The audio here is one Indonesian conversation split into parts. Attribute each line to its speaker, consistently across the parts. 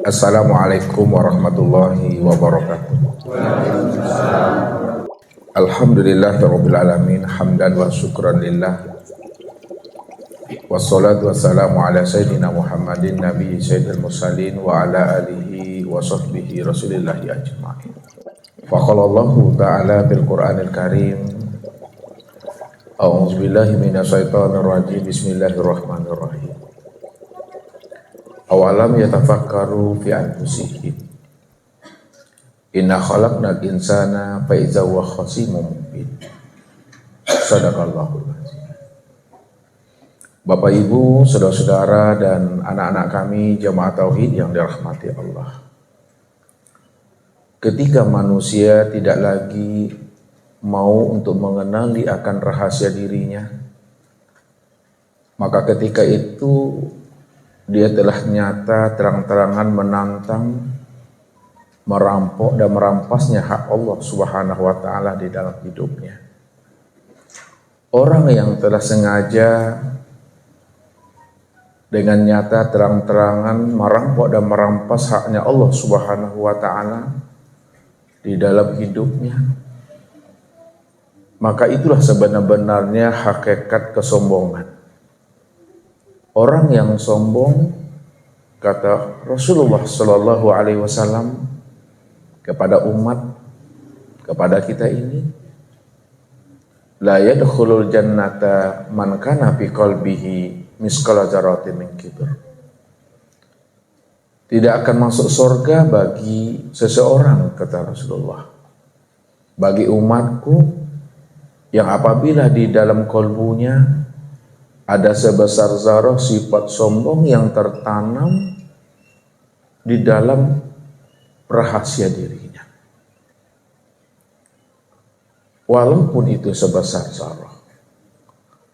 Speaker 1: Assalamualaikum warahmatullahi wabarakatuh. Alhamdulillahirabbil alamin, hamdan wa syukran lillah. Wassalatu wassalamu ala sayyidina Muhammadin nabi sayyidil mursalin wa ala alihi wa sahbihi rasulillahi ajma'in. Fa qala Allahu ta'ala bil Qur'anil Karim. A'udzu billahi minasyaitonir rajim. Bismillahirrahmanirrahim. Awalam yatafakkaru fi anfusihim inna khalaqnal insana fa idza huwa khasimun mubin. Shadaqallahul azim. Bapak Ibu, saudara-saudara dan anak-anak kami jamaah tauhid yang dirahmati Allah. Ketika manusia tidak lagi mau untuk mengenali akan rahasia dirinya, maka ketika itu dia telah nyata terang-terangan menantang, merampok dan merampasnya hak Allah Subhanahu wa ta'ala di dalam hidupnya. Orang yang telah sengaja dengan nyata terang-terangan merampok dan merampas haknya Allah Subhanahu wa ta'ala di dalam hidupnya, maka itulah sebenar-benarnya hakikat kesombongan. Orang yang sombong, kata Rasulullah Sallallahu Alaihi Wasallam kepada umat, kepada kita ini, la yadkhulul jannata man kana fi qalbihi misqala dzarratin min kibr. Tidak akan masuk surga bagi seseorang, kata Rasulullah, bagi umatku yang apabila di dalam kalbunya ada sebesar zarah sifat sombong yang tertanam di dalam rahasia dirinya. Walaupun itu sebesar zarah,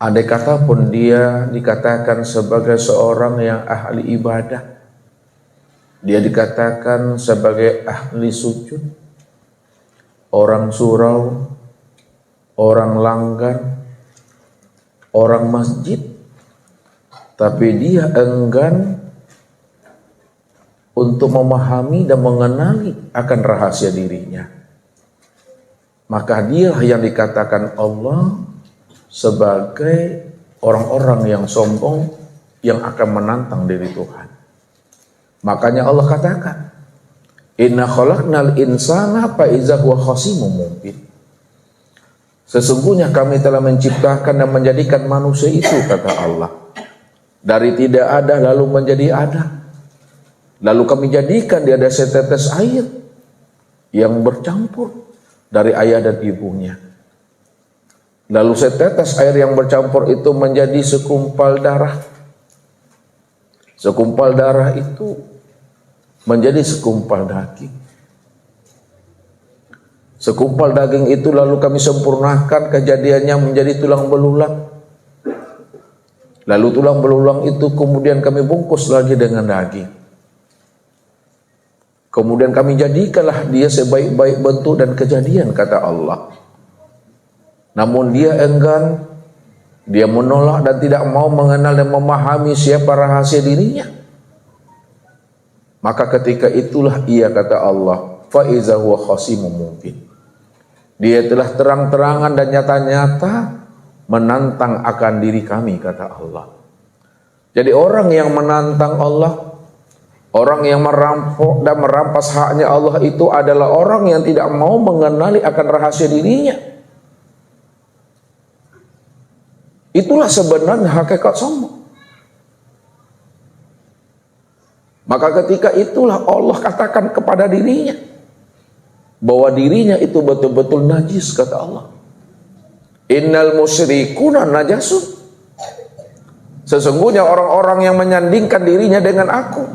Speaker 1: andai kata pun dia dikatakan sebagai seorang yang ahli ibadah, dia dikatakan sebagai ahli sujud, orang surau, orang langgar, orang masjid, tapi dia enggan untuk memahami dan mengenali akan rahasia dirinya, maka dialah yang dikatakan Allah sebagai orang-orang yang sombong yang akan menantang diri Tuhan. Makanya Allah katakan, inna khalaqnal insana fa idza huwa khasimun mubin. Sesungguhnya kami telah menciptakan dan menjadikan manusia itu, kata Allah, dari tidak ada lalu menjadi ada. Lalu kami jadikan dia ada setetes air yang bercampur dari ayah dan ibunya. Lalu setetes air yang bercampur itu menjadi segumpal darah. Segumpal darah itu menjadi segumpal daging. Segumpal daging itu lalu kami sempurnakan kejadiannya menjadi tulang belulang. Lalu tulang belulang itu kemudian kami bungkus lagi dengan daging. Kemudian kami jadikanlah dia sebaik-baik bentuk dan kejadian, kata Allah. Namun dia enggan, dia menolak dan tidak mau mengenal dan memahami siapa rahasia dirinya. Maka ketika itulah ia, kata Allah, fa iza huwa khasimun mubin. Dia telah terang-terangan dan nyata-nyata menantang akan diri kami, kata Allah. Jadi orang yang menantang Allah, orang yang merampok dan merampas haknya Allah itu adalah orang yang tidak mau mengenali akan rahasia dirinya. Itulah sebenarnya hakikat sombong. Maka ketika itulah Allah katakan kepada dirinya bahwa dirinya itu betul-betul najis, kata Allah. Innal musyrikuna najasun. Sesungguhnya orang-orang yang menyandingkan dirinya dengan aku,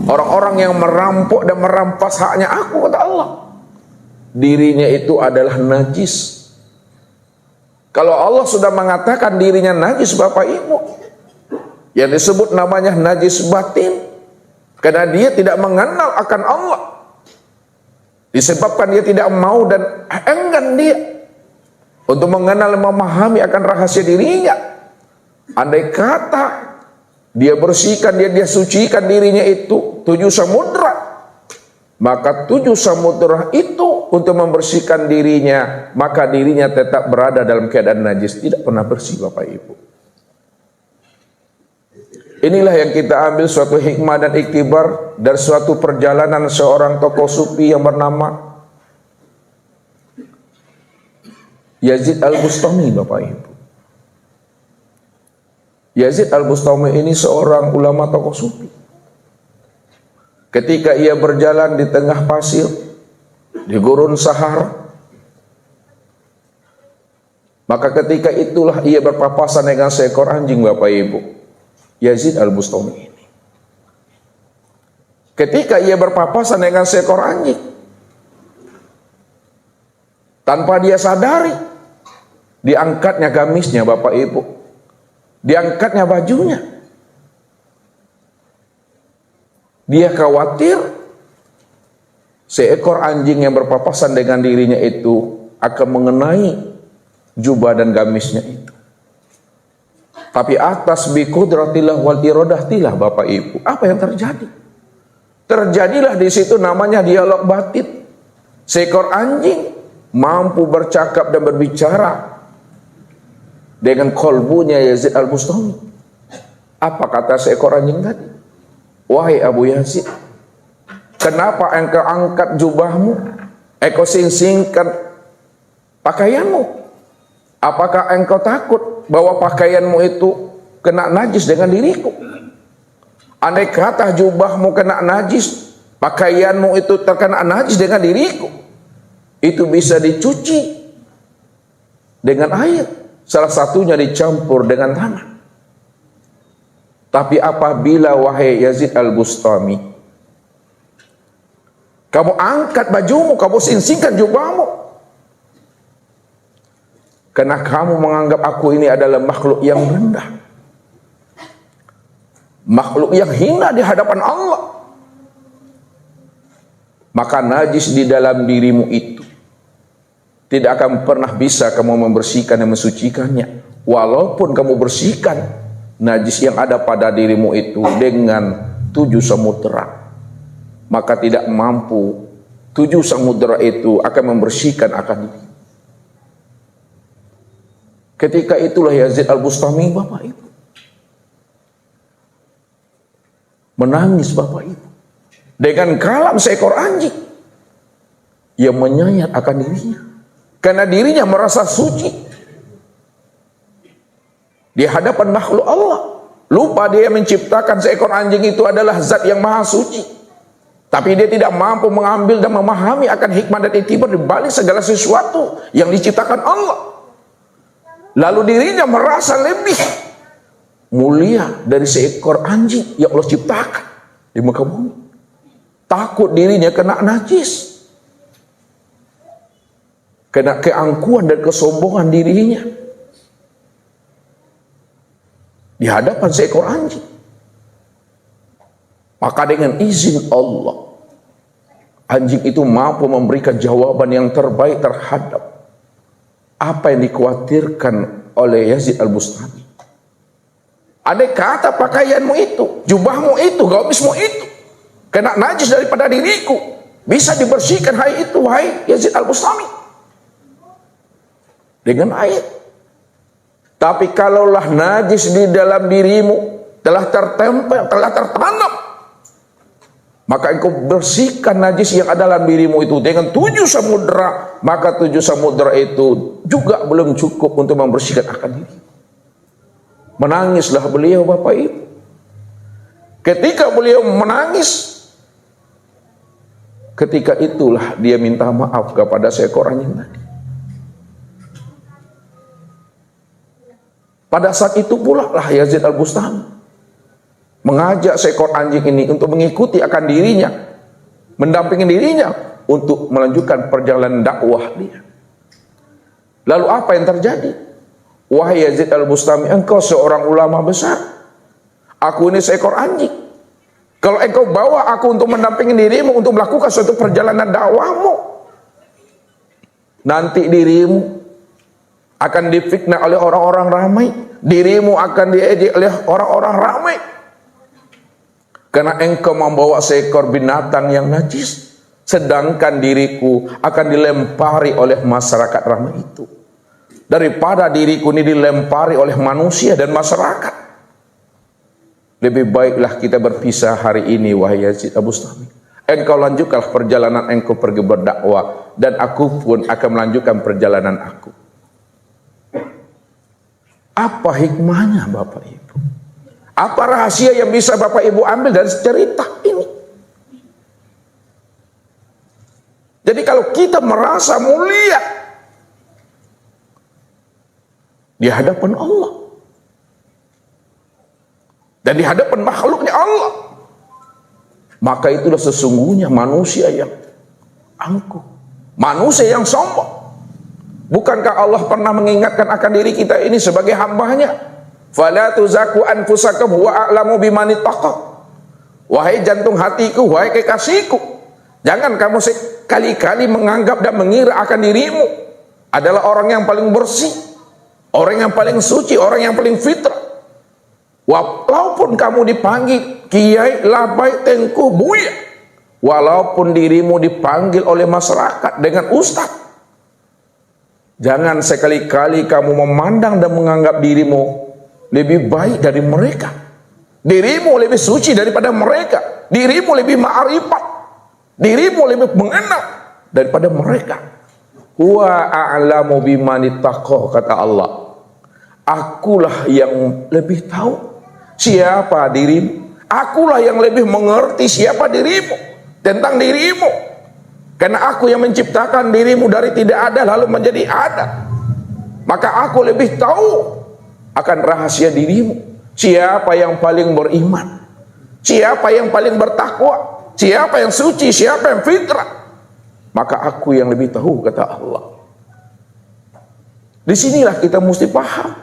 Speaker 1: orang-orang yang merampok dan merampas haknya aku, kata Allah, dirinya itu adalah najis. Kalau Allah sudah mengatakan dirinya najis, Bapak Ibu, yang disebut namanya najis batin, karena dia tidak mengenal akan Allah, disebabkan dia tidak mau dan enggan dia untuk mengenal dan memahami akan rahasia dirinya. Andai kata dia bersihkan, dia sucikan dirinya itu 7 samudra. Maka 7 samudra itu untuk membersihkan dirinya, maka dirinya tetap berada dalam keadaan najis, tidak pernah bersih Bapak Ibu. Inilah yang kita ambil suatu hikmah dan iktibar dari suatu perjalanan seorang tokoh sufi yang bernama Yazid Al-Bustami Bapak Ibu. Yazid Al-Bustami ini seorang ulama tokoh sufi. Ketika ia berjalan di tengah pasir, di gurun Sahara, maka ketika itulah ia berpapasan dengan seekor anjing Bapak Ibu. Yazid Al-Bustami ini. Ketika ia berpapasan dengan seekor anjing, tanpa dia sadari, diangkatnya gamisnya Bapak Ibu, diangkatnya bajunya. Dia khawatir seekor anjing yang berpapasan dengan dirinya itu akan mengenai jubah dan gamisnya itu. Tapi atas bi qudratillah wal iradahtillah Bapak Ibu, apa yang terjadi? Terjadilah di situ namanya dialog batin. Seekor anjing mampu bercakap dan berbicara dengan kolbunya Yazid Al-Bustami. Apa kata seekor anjing tadi? Wahai Abu Yazid, kenapa engkau angkat jubahmu? Engkau sing-singkan pakaianmu? Apakah engkau takut bahwa pakaianmu itu kena najis dengan diriku? Andai kata jubahmu kena najis, pakaianmu itu terkena najis dengan diriku, itu bisa dicuci dengan air, salah satunya dicampur dengan tanah. Tapi apabila wahai Yazid Al-Bustami, kamu angkat bajumu, kamu sing-singkan jubahmu, karena kamu menganggap aku ini adalah makhluk yang rendah, makhluk yang hina di hadapan Allah, maka najis di dalam dirimu itu tidak akan pernah bisa kamu membersihkan dan mensucikannya. Walaupun kamu bersihkan najis yang ada pada dirimu itu dengan 7 samudera, maka tidak mampu 7 samudera itu akan membersihkan akan diri. Ketika itulah Yazid Al-Bustami Bapak Ibu menangis Bapak Ibu. Dengan kalam seekor anjing, ia menyayat akan dirinya, karena dirinya merasa suci di hadapan makhluk Allah. Lupa dia menciptakan seekor anjing itu adalah zat yang maha suci, tapi dia tidak mampu mengambil dan memahami akan hikmah dan iktibar di balik segala sesuatu yang diciptakan Allah. Lalu dirinya merasa lebih mulia dari seekor anjing yang Allah ciptakan di muka bumi. Takut dirinya kena najis, kena keangkuhan dan kesombongan dirinya di hadapan seekor anjing. Maka dengan izin Allah, anjing itu mampu memberikan jawaban yang terbaik terhadap apa yang dikhawatirkan oleh Yazid Al-Bustami. Andai kata pakaianmu itu, jubahmu itu, gamismu itu kena najis daripada diriku, bisa dibersihkan hai itu, wahai Yazid Al-Bustami, dengan air. Tapi kalaulah najis di dalam dirimu telah tertempel, telah tertanam, maka engkau bersihkan najis yang ada dalam dirimu itu dengan 7 samudera, maka 7 samudera itu juga belum cukup untuk membersihkan akan diri. Menangislah beliau Bapak Ibu. Ketika beliau menangis, ketika itulah dia minta maaf kepada seekor anjing tadi. Pada saat itu pula lah Yazid Al-Bustami mengajak seekor anjing ini untuk mengikuti akan dirinya, mendampingi dirinya untuk melanjutkan perjalanan dakwah dia. Lalu apa yang terjadi? Wahai Yazid Al-Bustami, engkau seorang ulama besar, aku ini seekor anjing. Kalau engkau bawa aku untuk mendampingi dirimu untuk melakukan suatu perjalanan dakwahmu, nanti dirimu akan difitnah oleh orang-orang ramai, dirimu akan diejek oleh orang-orang ramai. Karena engkau membawa seekor binatang yang najis, sedangkan diriku akan dilempari oleh masyarakat ramai itu. Daripada diriku ini dilempari oleh manusia dan masyarakat, lebih baiklah kita berpisah hari ini, wahai Yazid Al-Bustami. Engkau lanjutkanlah perjalanan engkau pergi berdakwah, dan aku pun akan melanjutkan perjalanan aku. Apa hikmahnya Bapak Ibu? Apa rahasia yang bisa Bapak Ibu ambil dari cerita ini? Jadi kalau kita merasa mulia di hadapan Allah dan di hadapan makhluknya Allah, maka itulah sesungguhnya manusia yang angkuh, manusia yang sombong. Bukankah Allah pernah mengingatkan akan diri kita ini sebagai hambanya? Fala tuzaku anfusakum huwa a'lamu biman ittaqa. Wahai jantung hatiku, wahai kekasihku, jangan kamu sekali-kali menganggap dan mengira akan dirimu adalah orang yang paling bersih, orang yang paling suci, orang yang paling fitrah. Walaupun kamu dipanggil kiai, labai, tengku, buya, walaupun dirimu dipanggil oleh masyarakat dengan ustaz, jangan sekali-kali kamu memandang dan menganggap dirimu lebih baik dari mereka. Dirimu lebih suci daripada mereka. Dirimu lebih ma'rifat. Dirimu lebih mengenal daripada mereka. Huwa a'lamu biman ittaqa, kata Allah. Akulah yang lebih tahu siapa dirimu. Akulah yang lebih mengerti siapa dirimu, tentang dirimu. Karena aku yang menciptakan dirimu dari tidak ada lalu menjadi ada. Maka aku lebih tahu akan rahasia dirimu. Siapa yang paling beriman, siapa yang paling bertakwa, siapa yang suci, siapa yang fitrah, maka aku yang lebih tahu, kata Allah. Disinilah kita mesti paham.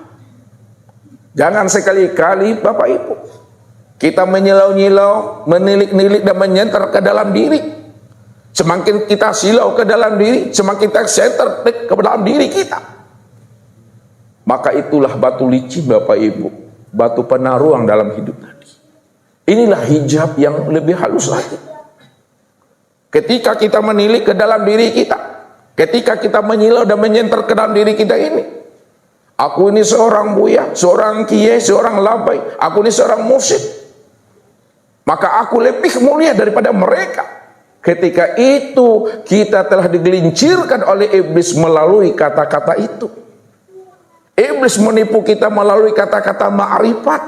Speaker 1: Jangan sekali-kali Bapak Ibu kita menyilau-nyilau, menilik-nilik dan menyentar ke dalam diri. Semakin kita silau ke dalam diri, semakin kita sentar ke dalam diri kita. Maka itulah batu licin Bapak Ibu, batu penaruang dalam hidup tadi. Inilah hijab yang lebih halus lagi. Ketika kita menilik ke dalam diri kita, ketika kita menyilau dan menyentar ke dalam diri kita ini, aku ini seorang buya, seorang kiai, seorang labai, aku ini seorang mursyid, maka aku lebih mulia daripada mereka. Ketika itu kita telah digelincirkan oleh iblis melalui kata-kata itu. Iblis menipu kita melalui kata-kata ma'rifat.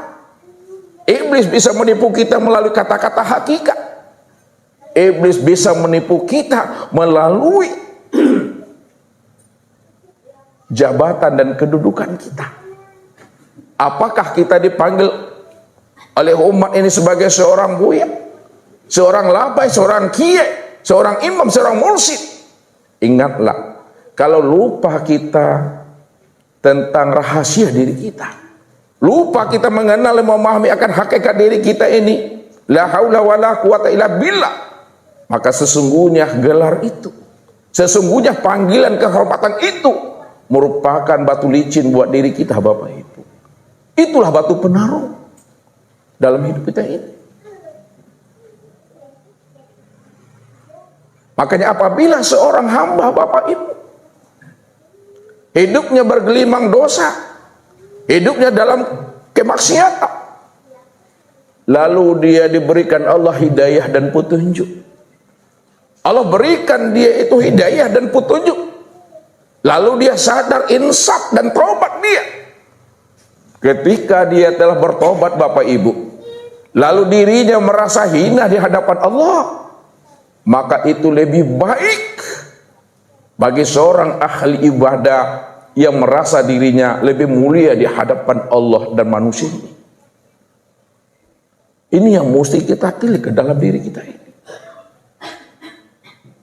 Speaker 1: Iblis bisa menipu kita melalui kata-kata hakikat. Iblis bisa menipu kita melalui jabatan dan kedudukan kita. Apakah kita dipanggil oleh umat ini sebagai seorang buya, seorang labai, seorang kiai, seorang imam, seorang mursyid? Ingatlah, kalau lupa kita tentang rahasia diri kita, lupa kita mengenal dan memahami akan hakikat diri kita ini, la haula wala quwata illa billah, maka sesungguhnya gelar itu, sesungguhnya panggilan kehormatan itu merupakan batu licin buat diri kita Bapak Ibu. Itulah batu penaruh dalam hidup kita ini. Makanya apabila seorang hamba Bapak Ibu hidupnya bergelimang dosa, hidupnya dalam kemaksiatan, lalu dia diberikan Allah hidayah dan petunjuk. Allah berikan dia itu hidayah dan petunjuk, lalu dia sadar, insaf dan taubat dia. Ketika dia telah bertobat Bapak Ibu, lalu dirinya merasa hina di hadapan Allah, maka itu lebih baik bagi seorang ahli ibadah yang merasa dirinya lebih mulia di hadapan Allah dan manusia ini. Ini yang mesti kita tilik ke dalam diri kita ini.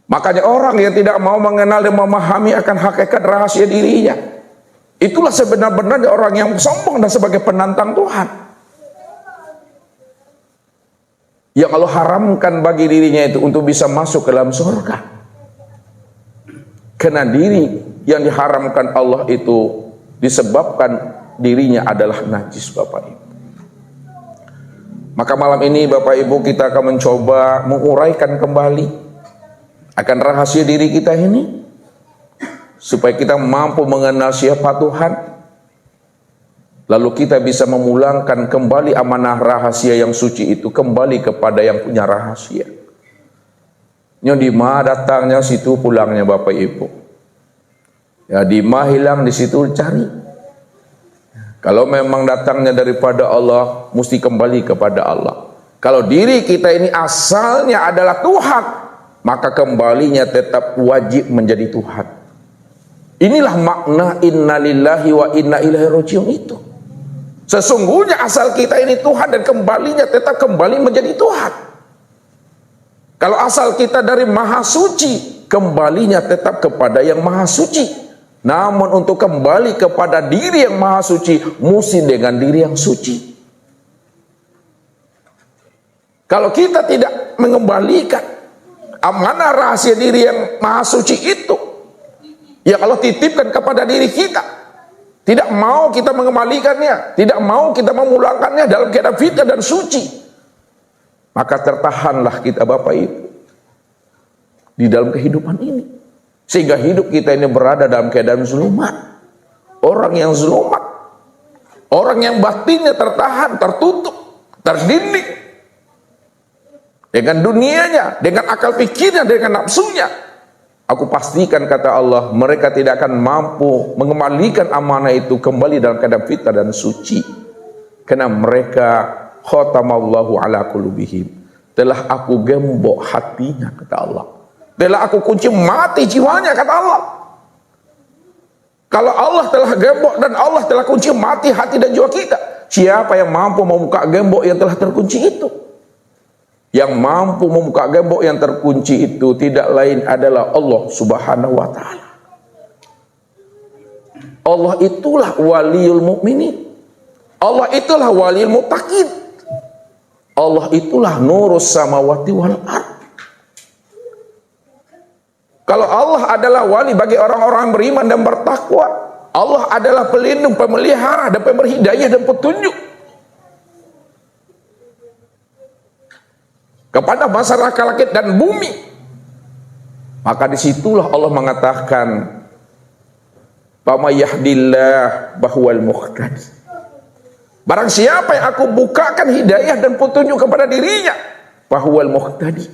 Speaker 1: Makanya orang yang tidak mau mengenal dan memahami akan hakikat rahasia dirinya, itulah sebenar-benarnya orang yang sombong dan sebagai penantang Tuhan. Yang Allah haramkan bagi dirinya itu untuk bisa masuk ke dalam surga. Karena diri yang diharamkan Allah itu disebabkan dirinya adalah najis Bapak Ibu. Maka malam ini Bapak Ibu kita akan mencoba menguraikan kembali akan rahasia diri kita ini, supaya kita mampu mengenal siapa Tuhan, lalu kita bisa memulangkan kembali amanah rahasia yang suci itu kembali kepada yang punya rahasia. Di mana datangnya situ pulangnya Bapak Ibu. Ya, di mana hilang di situ cari. Kalau memang datangnya daripada Allah, mesti kembali kepada Allah. Kalau diri kita ini asalnya adalah Tuhan, maka kembalinya tetap wajib menjadi Tuhan. Inilah makna inna lillahi wa inna ilaihi rajiun itu. Sesungguhnya asal kita ini Tuhan dan kembalinya tetap kembali menjadi Tuhan. Kalau asal kita dari Maha Suci, kembalinya tetap kepada yang Maha Suci. Namun untuk kembali kepada diri yang Maha Suci, mesti dengan diri yang suci. Kalau kita tidak mengembalikan amanah rahasia diri yang Maha Suci itu, ya Allah titipkan kepada diri kita, tidak mau kita mengembalikannya, tidak mau kita memulangkannya dalam keadaan fitnah dan suci, maka tertahanlah kita Bapak Ibu di dalam kehidupan ini. Sehingga hidup kita ini berada dalam keadaan zulumat. Orang yang zulumat, orang yang batinnya tertahan, tertutup, terdinding dengan dunianya, dengan akal pikirnya, dengan nafsunya. Aku pastikan kata Allah, mereka tidak akan mampu mengembalikan amanah itu kembali dalam keadaan fitnah dan suci. Karena mereka khatamallahu ala qulubihim, telah aku gembok hatinya kata Allah. Telah aku kunci mati jiwanya kata Allah. Kalau Allah telah gembok dan Allah telah kunci mati hati dan jiwa kita, siapa yang mampu membuka gembok yang telah terkunci itu? Yang mampu membuka gembok yang terkunci itu tidak lain adalah Allah Subhanahu wa ta'ala. Allah itulah waliul mukminin. Allah itulah waliul muttaqin. Allah itulah nurus samawati wal ardh. Kalau Allah adalah wali bagi orang-orang beriman dan bertakwa, Allah adalah pelindung, pemelihara dan pemberi hidayah dan petunjuk kepada masyarakat langit dan bumi. Maka disitulah Allah mengatakan, "Fama yahdillah bahwal muhtadi." Barang siapa yang aku bukakan hidayah dan petunjuk kepada dirinya, bahwal muhtadi,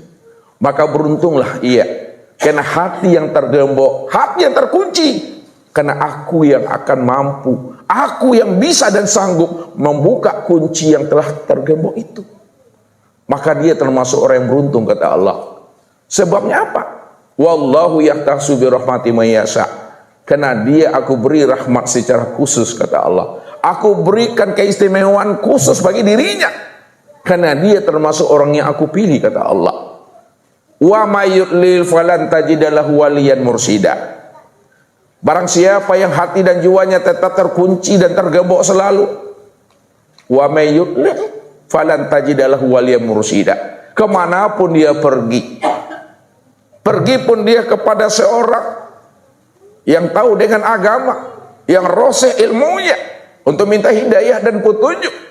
Speaker 1: maka beruntunglah ia. Karena hati yang tergembok, hati yang terkunci, karena aku yang akan mampu, aku yang bisa dan sanggup membuka kunci yang telah tergembok itu. Maka dia termasuk orang yang beruntung kata Allah. Sebabnya apa? Wallahu yahtassu bi rahmati may yasha. Karena dia aku beri rahmat secara khusus kata Allah. Aku berikan keistimewaan khusus bagi dirinya. Karena dia termasuk orang yang aku pilih kata Allah. Wa may yudlil falan tajidalahu waliyan mursida. Barang siapa yang hati dan jiwanya tetap terkunci dan tergembok selalu, wa may yudlil falan tajidalahu waliyan mursida. Kemanapun dia pergi, pergi pun dia kepada seorang yang tahu dengan agama, yang roseh ilmunya untuk minta hidayah dan petunjuk,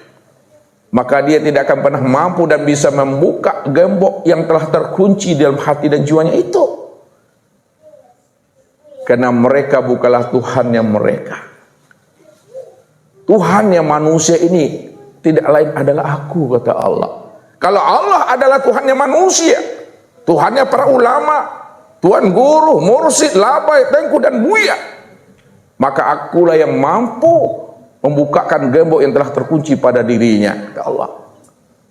Speaker 1: maka dia tidak akan pernah mampu dan bisa membuka gembok yang telah terkunci dalam hati dan jiwanya itu. Karena mereka bukanlah Tuhannya mereka. Tuhannya manusia ini tidak lain adalah aku kata Allah. Kalau Allah adalah Tuhannya manusia, Tuhannya para ulama, Tuhan guru, mursyid, labai, tengku dan buya, maka akulah yang mampu membukakan gembok yang telah terkunci pada dirinya kata Allah.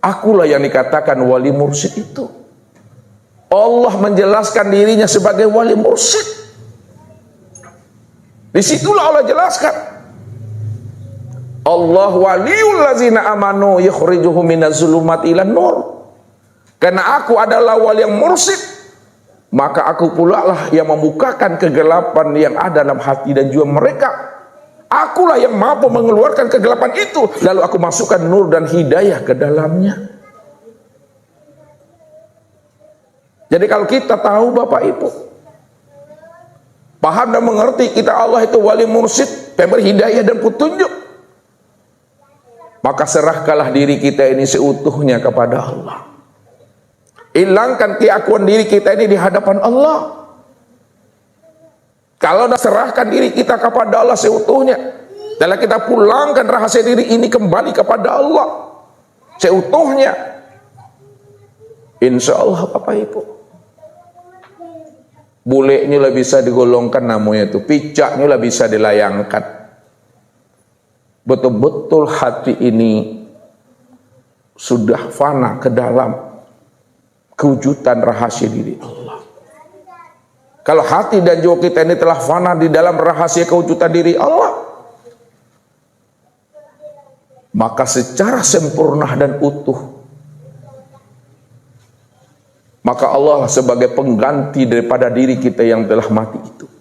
Speaker 1: Akulah yang dikatakan wali mursyid itu. Allah menjelaskan dirinya sebagai wali mursyid. Disitulah Allah jelaskan, Allah waliyul ladzina amanu yukhrijuhum minaz zulumati ilan nur. Karena aku adalah wali yang mursyid, maka aku pula lah yang membukakan kegelapan yang ada dalam hati dan jiwa mereka. Akulah yang mampu mengeluarkan kegelapan itu, lalu aku masukkan nur dan hidayah ke dalamnya. Jadi kalau kita tahu Bapak Ibu, paham dan mengerti kita Allah itu wali mursyid, pemberi hidayah dan petunjuk, maka maka serahkanlah diri kita ini seutuhnya kepada Allah. Hilangkan keakuan diri kita ini di hadapan Allah. Kalau dah serahkan diri kita kepada Allah seutuhnya, dan kita pulangkan rahasia diri ini kembali kepada Allah seutuhnya, insya Allah Bapak Ibu, bulenya lah bisa digolongkan namanya itu, picaknya lah bisa dilayangkan. Betul-betul hati ini sudah fana ke dalam kewujudan rahasia diri Allah. Kalau hati dan jiwa kita ini telah fana di dalam rahasia kewujudan diri Allah, maka secara sempurna dan utuh, maka Allah sebagai pengganti daripada diri kita yang telah mati itu.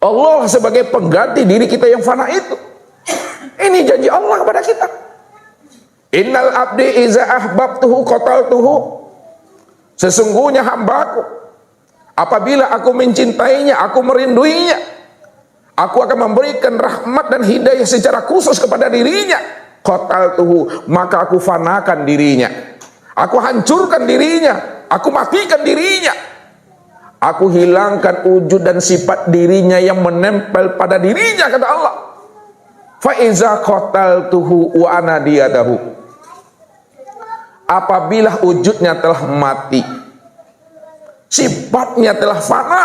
Speaker 1: Allah sebagai pengganti diri kita yang fana itu. Ini janji Allah kepada kita. Innal abdi iza ahbabtuhu qataltuhu. Sesungguhnya hambaku, apabila aku mencintainya, aku merinduinya, aku akan memberikan rahmat dan hidayah secara khusus kepada dirinya. Qataltuhu, maka aku fanakan dirinya, aku hancurkan dirinya, aku matikan dirinya, aku hilangkan wujud dan sifat dirinya yang menempel pada dirinya, kata Allah. Fa iza qataltuhu wa ana diyadahu, apabila wujudnya telah mati, sifatnya telah fana,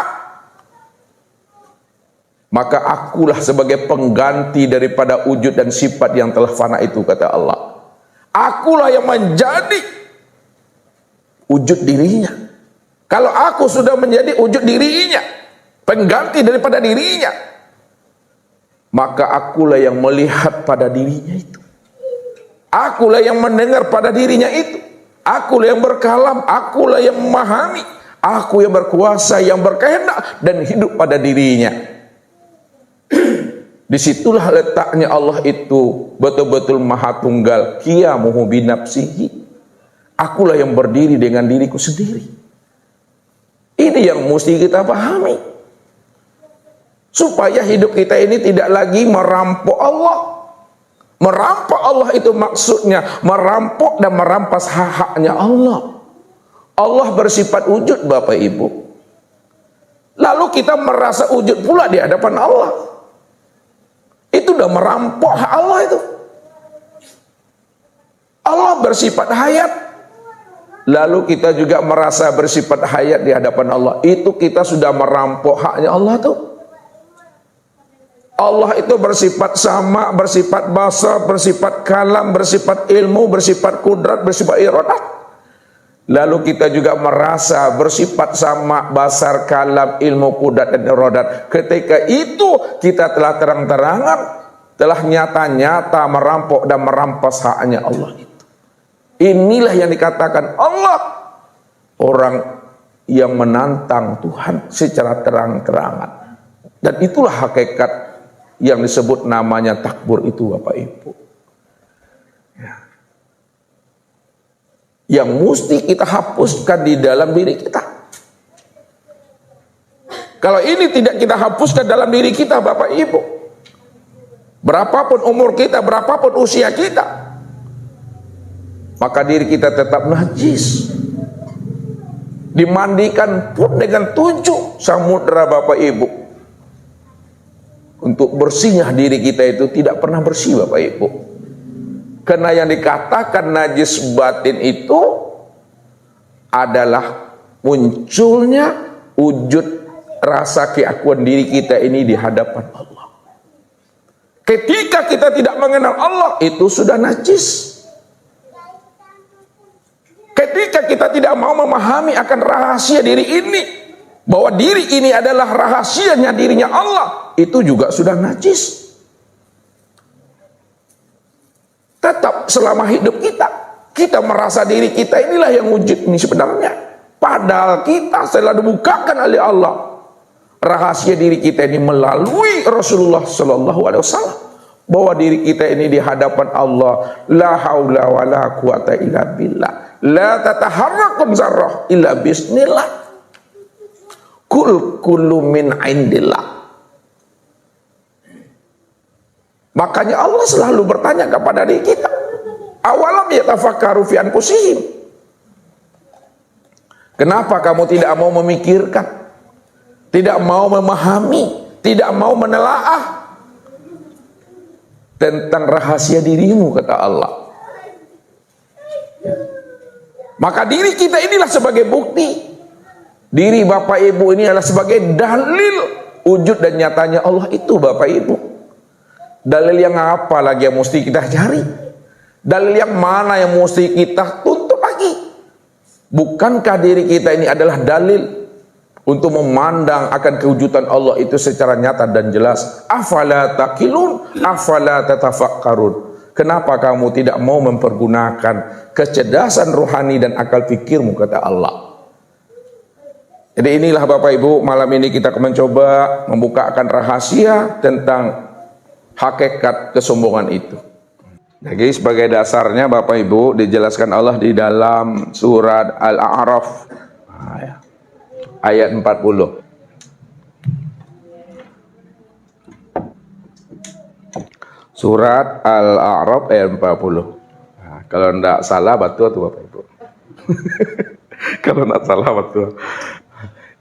Speaker 1: maka akulah sebagai pengganti daripada wujud dan sifat yang telah fana itu, kata Allah. Akulah yang menjadi wujud dirinya. Kalau aku sudah menjadi wujud dirinya, pengganti daripada dirinya, maka akulah yang melihat pada dirinya itu, akulah yang mendengar pada dirinya itu, akulah yang berkalam, akulah yang memahami, aku yang berkuasa, yang berkehendak dan hidup pada dirinya. Disitulah letaknya Allah itu betul-betul maha tunggal, qiyamuhu binafsihi. Akulah yang berdiri dengan diriku sendiri. Ini yang mesti kita pahami, supaya hidup kita ini tidak lagi merampok Allah. Merampok Allah itu maksudnya merampok dan merampas hak-haknya Allah. Allah bersifat wujud Bapak Ibu, lalu kita merasa wujud pula di hadapan Allah. Itu udah merampok hak Allah itu. Allah bersifat hayat, lalu kita juga merasa bersifat hayat di hadapan Allah. Itu kita sudah merampok haknya Allah tuh. Allah itu bersifat sama, bersifat basar, bersifat kalam, bersifat ilmu, bersifat kudrat, bersifat iradat. Lalu kita juga merasa bersifat sama, basar, kalam, ilmu, kudrat, dan iradat. Ketika itu kita telah terang-terangan, telah nyata-nyata merampok dan merampas haknya Allah itu. Inilah yang dikatakan Allah, orang yang menantang Tuhan secara terang-terangan. Dan itulah hakikat yang disebut namanya takbur itu Bapak Ibu. Ya. Yang mesti kita hapuskan di dalam diri kita. Kalau ini tidak kita hapuskan dalam diri kita Bapak Ibu, berapapun umur kita, berapapun usia kita, maka diri kita tetap najis. Dimandikan pun dengan 7 samudera Bapak Ibu, untuk bersihnya diri kita itu tidak pernah bersih Bapak Ibu. Karena yang dikatakan najis batin itu adalah munculnya wujud rasa keakuan diri kita ini di hadapan Allah. Ketika kita tidak mengenal Allah, itu sudah najis. Ketika kita tidak mau memahami akan rahasia diri ini, bahwa diri ini adalah rahasianya dirinya Allah, itu juga sudah najis. Tetap selama hidup kita merasa diri kita inilah yang wujud ini sebenarnya. Padahal kita setelah dibukakan oleh Allah rahasia diri kita ini melalui Rasulullah Sallallahu Alaihi Wasallam, bahwa diri kita ini di hadapan Allah, la haula wa la quwata illa billah, la tataharrakum zarrah illa bismillah, kullu min indillah. Makanya Allah selalu bertanya kepada diri kita, Awalam yatafakkaru fi anfusihim. Kenapa kamu tidak mau memikirkan, tidak mau memahami, tidak mau menelaah tentang rahasia dirimu, kata Allah. Maka diri kita inilah sebagai bukti. Diri Bapak Ibu ini adalah sebagai dalil wujud dan nyatanya Allah itu, Bapak Ibu. Dalil yang apa lagi yang mesti kita cari? Dalil yang mana yang mesti kita tuntut lagi? Bukankah diri kita ini adalah dalil untuk memandang akan kewujudan Allah itu secara nyata dan jelas? Afala taqilun, afala tatafakkarun. Kenapa kamu tidak mau mempergunakan kecerdasan rohani dan akal pikirmu, kata Allah. Jadi inilah Bapak Ibu, malam ini kita akan mencoba membukakan rahasia tentang hakikat kesombongan itu. Jadi sebagai dasarnya Bapak Ibu dijelaskan Allah di dalam surat Al-A'raf ayat 40. Surat Al-A'raf ayat 40. Nah, kalau tidak salah betul tuh Bapak Ibu. Kalau tidak salah betul.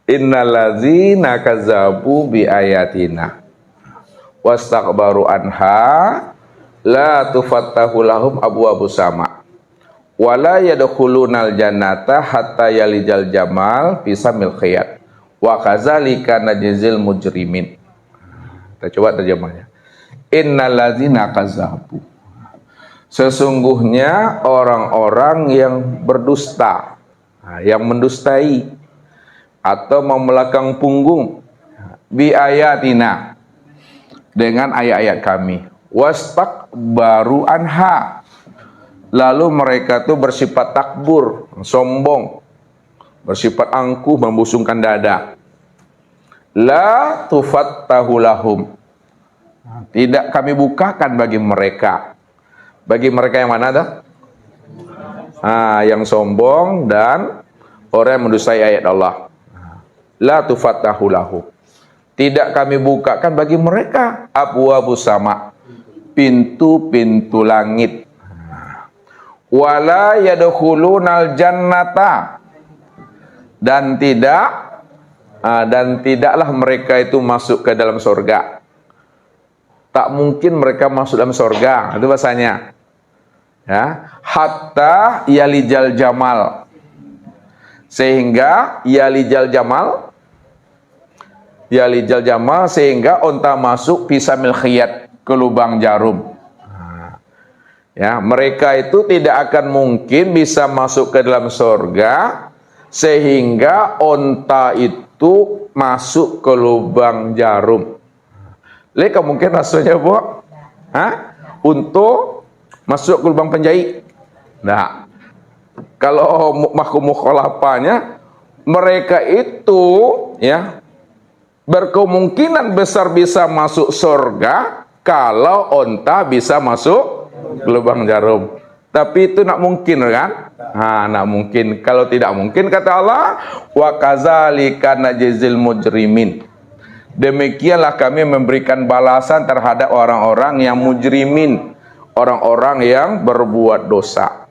Speaker 1: Innallazina kazzabu bi ayatina wastakbaru anha la tufattahu lahum abwabus sama wala yadkhulunal jannata hatta yalijal jamal fisamil khiyat wa kadzalika najzil mujrimin. Kita coba terjemahnya. Innallazina kazzabu, sesungguhnya orang-orang yang berdusta, yang mendustai atau membelakang punggung bi ayatina, dengan ayat-ayat kami, wastakbaru anha, lalu mereka itu bersifat takbur, sombong, bersifat angkuh, membusungkan dada. La tufattahu lahum, tidak kami bukakan bagi mereka. Bagi mereka yang mana dah? Yang sombong dan orang yang mendustai ayat Allah. La tufattahu lahum, tidak kami bukakan bagi mereka abwabus sama, pintu-pintu langit. Wala yadkhulunal jannata, dan tidaklah mereka itu masuk ke dalam surga. Tak mungkin mereka masuk dalam surga, itu bahasanya. Ya, hatta yalijal jamal, sehingga yalijal jamal sehingga onta masuk fisamil khiyat, ke lubang jarum. Ya, mereka itu tidak akan mungkin bisa masuk ke dalam surga sehingga onta itu masuk ke lubang jarum. Leka mungkin rasanya Bu? Untuk masuk ke lubang penjahit. Nah, kalau mukhalafahnya mereka itu ya berkemungkinan besar bisa masuk surga kalau onta bisa masuk ke lubang jarum. Tapi itu nak mungkin kan? Nak mungkin. Kalau tidak mungkin, kata Allah, wa kadzalika najzil mujrimin, demikianlah kami memberikan balasan terhadap orang-orang yang mujrimin, orang-orang yang berbuat dosa.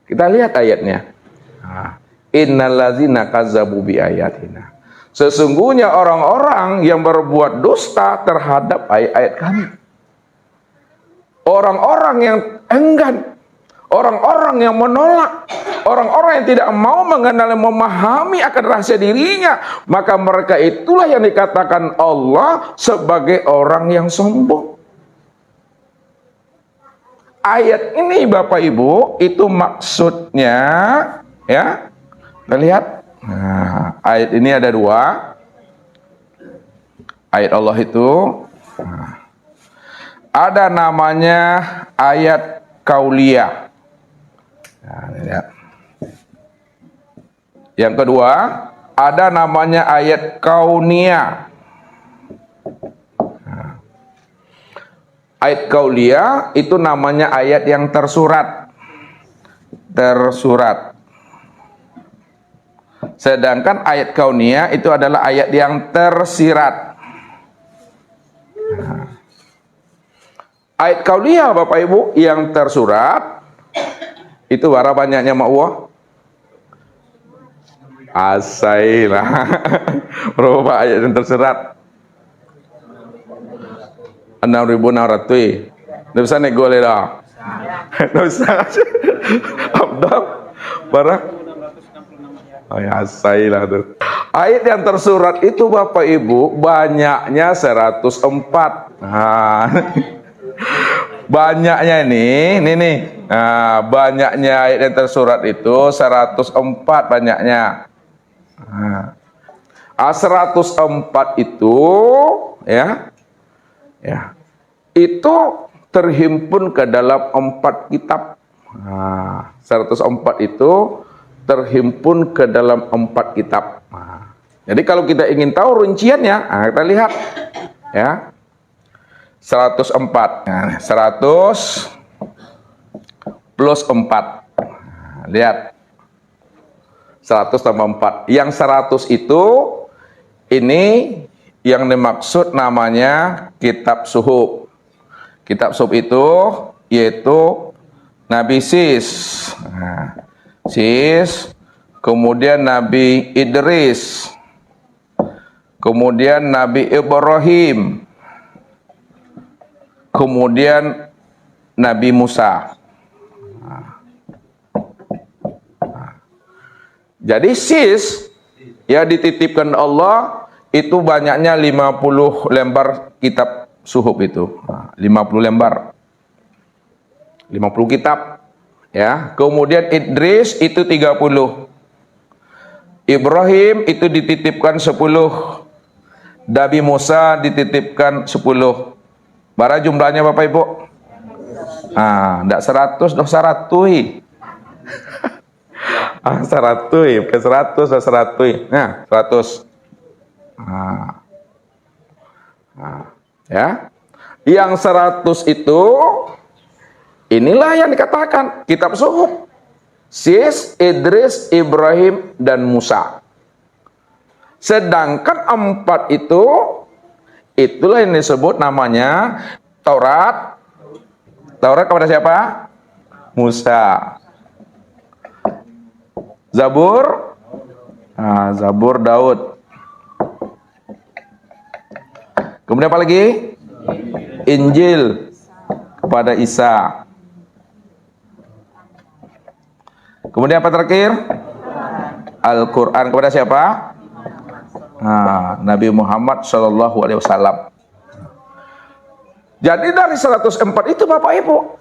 Speaker 1: Kita lihat ayatnya. Innallazina kazzabu bi ayatina, sesungguhnya orang-orang yang berbuat dusta terhadap ayat-ayat kami. Orang-orang yang enggan, orang-orang yang menolak, orang-orang yang tidak mau mengenal dan memahami akan rahasia dirinya, maka mereka itulah yang dikatakan Allah sebagai orang yang sombong. Ayat ini Bapak Ibu, itu maksudnya ya, kita lihat. Nah, ayat ini ada dua. Ayat Allah itu ada namanya ayat kauliyah. Nah, lihat. Yang kedua, ada namanya ayat kauniyah. Nah, ayat kauliyah itu namanya ayat yang tersurat. Sedangkan ayat kauniyah itu adalah ayat yang tersirat. Ayat kauliyah Bapak Ibu yang tersurat itu berapa banyaknya ma'wah? Asailah. Berapa ayat yang tersurat? 6.600. Nggak bisa nego dah. Nggak bisa. Abdal. Berapa? Oh ya, asailah tuh. Ayat yang tersurat itu Bapak Ibu banyaknya 104. Nah, banyaknya ini nih. Nah, banyaknya ayat yang tersurat itu 104 banyaknya. Nah, 104 itu ya itu terhimpun ke dalam 4 kitab. Nah, 104 itu terhimpun ke dalam 4 kitab. Nah, jadi kalau kita ingin tahu rinciannya, kita lihat ya. 104. Nah, 100 plus 4. Nah, lihat. 100 tambah 4. Yang 100 itu ini yang dimaksud namanya kitab suhuf. Kitab suhuf itu yaitu Nabi Sis. Nah, Sis, kemudian Nabi Idris, kemudian Nabi Ibrahim, kemudian Nabi Musa. Jadi Sis ya dititipkan Allah itu banyaknya 50 lembar kitab suhuf itu. 50 lembar. 50 kitab. Ya, kemudian Idris itu 30. Ibrahim itu dititipkan 10. Nabi Musa dititipkan 10. Berapa jumlahnya Bapak Ibu? Enggak 100, doh 100. 100, bukan 100, 100. Nah, 100. Ya. Yang 100 itu inilah yang dikatakan kitab suhuf. Sis, Idris, Ibrahim, dan Musa. Sedangkan 4 itu itulah yang disebut namanya Taurat. Taurat kepada siapa? Musa. Zabur, Zabur Daud. Kemudian apa lagi? Injil kepada Isa. Kemudian apa terakhir? Al-Quran kepada siapa? Nabi Muhammad Shallallahu Alaihi Wasallam. Jadi dari 104 itu Bapak Ibu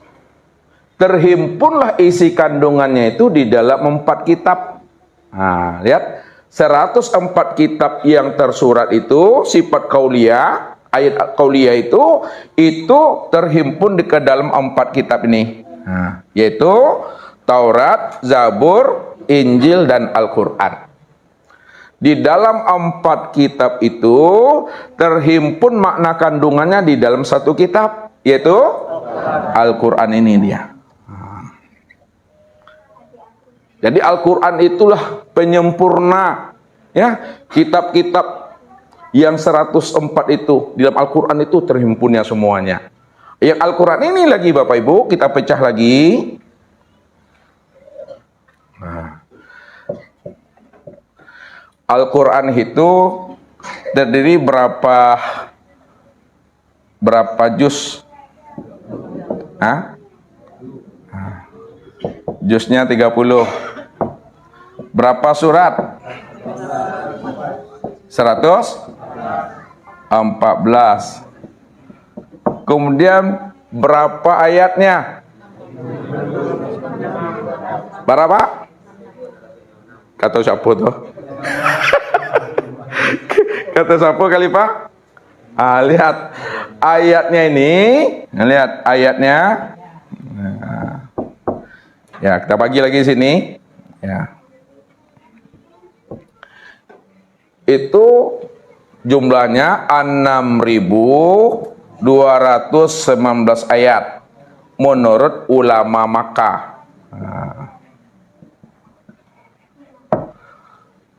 Speaker 1: terhimpunlah isi kandungannya itu di dalam 4 kitab. Lihat 104 kitab yang tersurat itu sifat kauliyah, ayat kauliyah itu terhimpun di ke dalam 4 kitab ini. Yaitu Taurat, Zabur, Injil, dan Al-Quran. Di dalam 4 kitab itu terhimpun makna kandungannya di dalam 1 kitab, yaitu Al-Quran ini dia. Jadi Al-Quran itulah penyempurna ya kitab-kitab yang 104 itu. Di dalam Al-Quran itu terhimpunnya semuanya. Yang Al-Quran ini lagi Bapak Ibu kita pecah lagi. Al-Quran itu terdiri berapa juz? Juznya 30. Berapa surat? 114. Kemudian berapa ayatnya? Berapa? Kata siapa tuh? Kata siapa kali Pak? Lihat ayatnya ini. Lihat ayatnya. Ya, kita bagi lagi sini. Ya. Itu jumlahnya 6.219 ayat menurut ulama Makkah.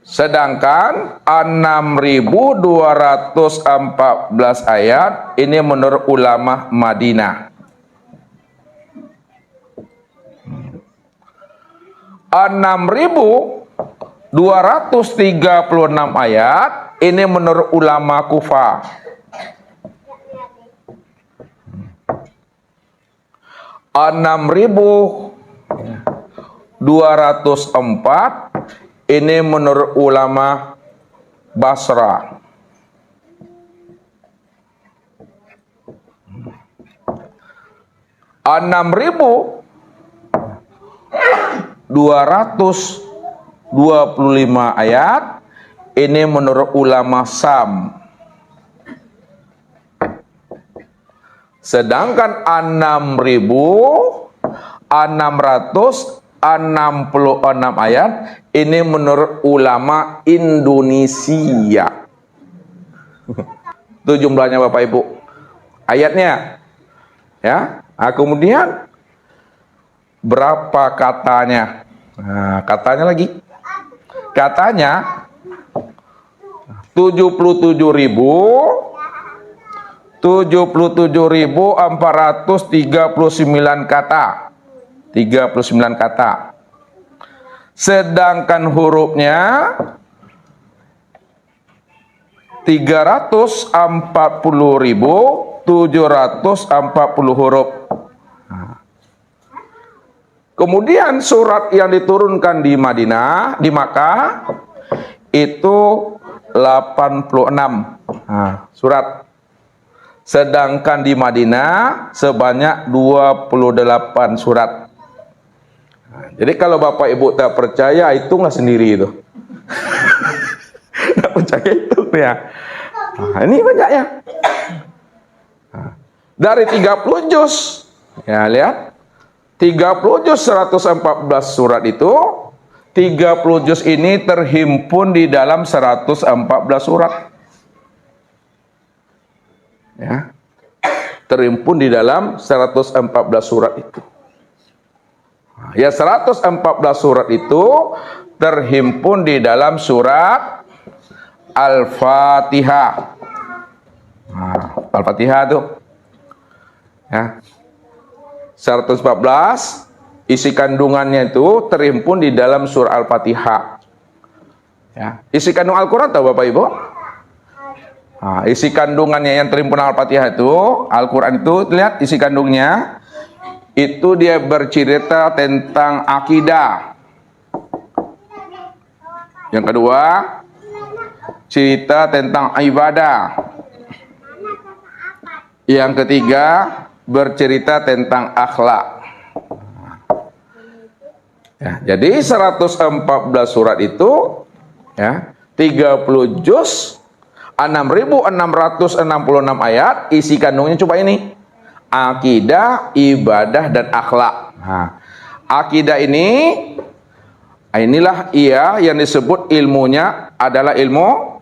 Speaker 1: Sedangkan 6.214 ayat ini menurut ulama Madinah. 6.236 ayat ini menurut ulama Kufah. 6.204 ini menurut ulama Basra. Enam ribu 225 ayat ini menurut ulama Sam. Sedangkan 6.666 ayat ini menurut ulama Indonesia. Itu jumlahnya Bapak Ibu. Ayatnya. Ya. Nah, kemudian berapa katanya? Nah, katanya lagi. Katanya 77.439 kata. 39 kata. Sedangkan hurufnya 340.740 huruf. Kemudian surat yang diturunkan di Madinah, di Makkah itu 86 surat. Sedangkan di Madinah sebanyak 28 surat. Jadi kalau Bapak Ibu tak percaya, hitunglah sendiri itu. Tak percaya itu ya. Ini banyak ya. Dari 30 juz. Ya, lihat. 30 juz 114 surat itu, 30 juz ini terhimpun di dalam 114 surat. Ya. Terhimpun di dalam 114 surat itu. Ya, 114 surat itu terhimpun di dalam surat Al-Fatihah. Al-Fatihah itu. Ya. 114 isi kandungannya itu terhimpun di dalam surah Al-Fatihah. Ya. Isi kandung Al-Quran tahu Bapak Ibu? Nah, isi kandungannya yang terhimpun Al-Fatihah itu, Al-Quran itu, lihat isi kandungnya, itu dia bercerita tentang akidah. Yang kedua, cerita tentang ibadah. Yang ketiga, bercerita tentang akhlak. Ya, jadi 114 surat itu ya, 30 juz 6.666 ayat, isi kandungnya coba ini. Akidah, ibadah dan akhlak. Nah, akidah ini inilah ia yang disebut ilmunya adalah ilmu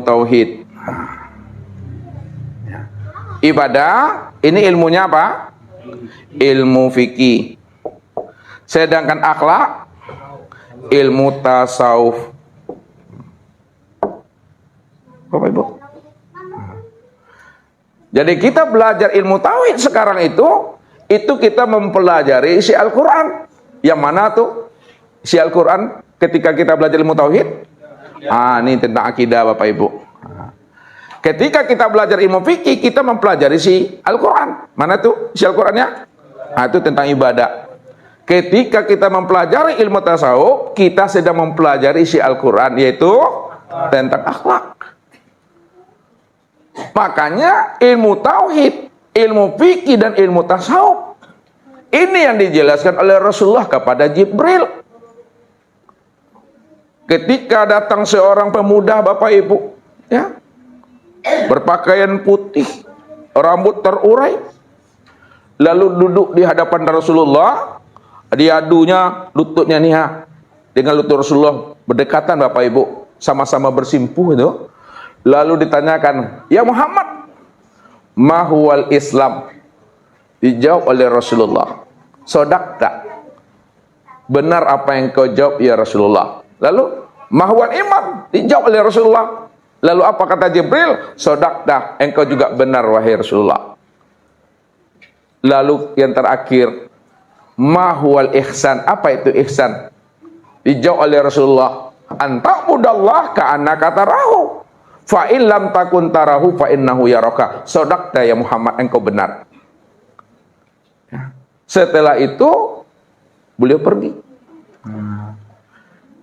Speaker 1: tauhid. Ibadah ini ilmunya apa? Ilmu fikih. Sedangkan akhlak ilmu tasawuf. Bapak Ibu. Jadi kita belajar ilmu tauhid sekarang itu kita mempelajari isi Al-Quran. Yang mana tuh isi Al-Quran ketika kita belajar ilmu tauhid? Ini tentang akidah Bapak Ibu. Ketika kita belajar ilmu fikih, kita mempelajari isi Al-Quran. Mana tuh isi Al-Qurannya? Itu tentang ibadah. Ketika kita mempelajari ilmu tasawuf, kita sedang mempelajari isi Al-Quran, yaitu tentang akhlak. Makanya ilmu tauhid, ilmu fikih dan ilmu tasawuf ini yang dijelaskan oleh Rasulullah kepada Jibril. Ketika datang seorang pemuda Bapak Ibu, ya, berpakaian putih, rambut terurai, lalu duduk di hadapan Rasulullah, diadunya lututnya nih dengan lutut Rasulullah berdekatan Bapak Ibu, sama-sama bersimpuh itu. Lalu ditanyakan, ya Muhammad, ma huwal Islam? Dijawab oleh Rasulullah, sodakta, benar apa yang kau jawab ya Rasulullah. Lalu ma huwal iman? Dijawab oleh Rasulullah. Lalu apa kata Jibril? Sodakta, engkau juga benar wahai Rasulullah. Lalu yang terakhir, Ma huwal ihsan, apa itu ihsan? Dijawab oleh Rasulullah, anta'budallah ka'annaka tarahu, fa in lam takun tarahu fa innahu yaraka. Shadaqta ya Muhammad, engkau benar. Ya. Setelah itu beliau pergi.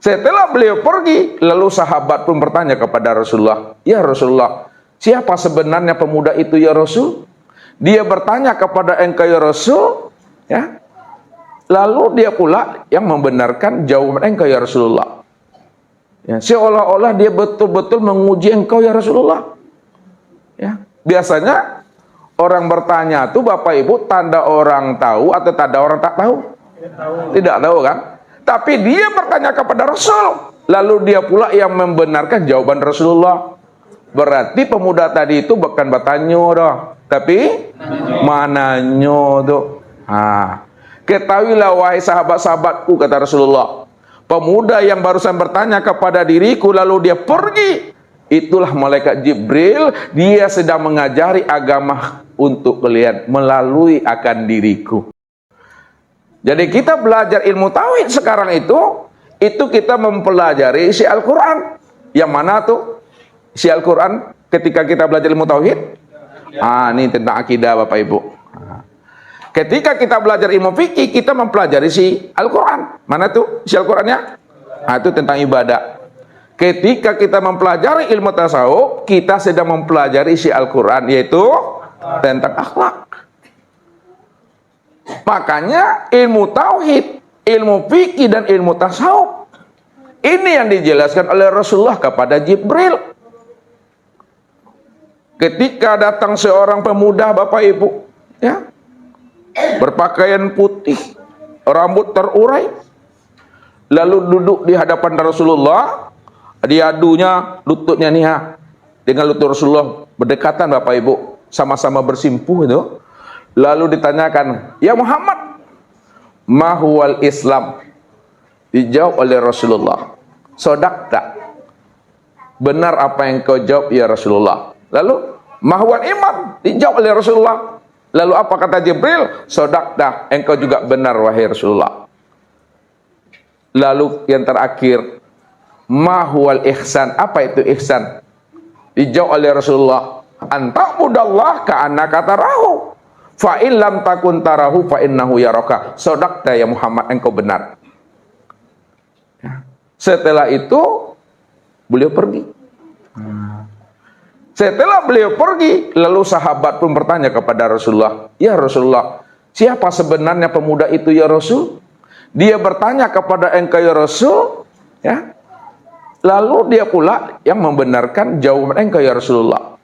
Speaker 1: Setelah beliau pergi, lalu sahabat pun bertanya kepada Rasulullah, ya Rasulullah, siapa sebenarnya pemuda itu ya Rasul? Dia bertanya kepada engkau ya Rasul, ya. Lalu dia pula yang membenarkan jawaban engkau ya Rasulullah. Ya, seolah-olah dia betul-betul menguji engkau ya Rasulullah. Ya, biasanya orang bertanya tuh Bapak Ibu tanda orang tahu atau tanda orang tak tahu? Tidak tahu kan? Tapi dia bertanya kepada Rasul, lalu dia pula yang membenarkan jawaban Rasulullah. Berarti pemuda tadi itu bukan bertanya dah, tapi mananya tuh. Ketahuilah wahai sahabat-sahabatku, kata Rasulullah, pemuda yang barusan bertanya kepada diriku lalu dia pergi, itulah malaikat Jibril, dia sedang mengajari agama untuk kalian melalui akan diriku. Jadi kita belajar ilmu tauhid sekarang itu kita mempelajari isi Al-Quran. Yang mana tuh isi Al-Quran ketika kita belajar ilmu tauhid? Ini tentang akidah Bapak Ibu. Ketika kita belajar ilmu fikih, kita mempelajari si Al-Quran. Mana tuh si Al-Qurannya? Itu tentang ibadah. Ketika kita mempelajari ilmu tasawuf, kita sedang mempelajari si Al-Quran, yaitu tentang akhlak. Makanya ilmu tauhid, ilmu fikih dan ilmu tasawuf ini yang dijelaskan oleh Rasulullah kepada Jibril. Ketika datang seorang pemuda Bapak Ibu, ya, berpakaian putih, rambut terurai, lalu duduk di hadapan Rasulullah, diadunya lututnya nih dengan lutut Rasulullah berdekatan Bapak Ibu, sama-sama bersimpuh itu. Lalu ditanyakan, ya Muhammad, ma huwal Islam? Dijawab oleh Rasulullah, shadaqta, benar apa yang kau jawab ya Rasulullah. Lalu ma huwal iman? Dijawab oleh Rasulullah. Lalu apa kata Jibril? Shadaqta, engkau juga benar wahai Rasulullah. Lalu yang terakhir, ma huwal ihsan? Apa itu ihsan? Dijawab oleh Rasulullah, anta'budallah ka'annaka tarahu, fa in lam takun tarahu fa innahu yaraka. Shadaqta ya Muhammad, engkau benar. Ya. Setelah itu beliau pergi. Setelah beliau pergi, lalu sahabat pun bertanya kepada Rasulullah, ya Rasulullah, siapa sebenarnya pemuda itu ya Rasul? Dia bertanya kepada engkau ya Rasul, ya. Lalu dia pula yang membenarkan jawaban engkau ya Rasulullah.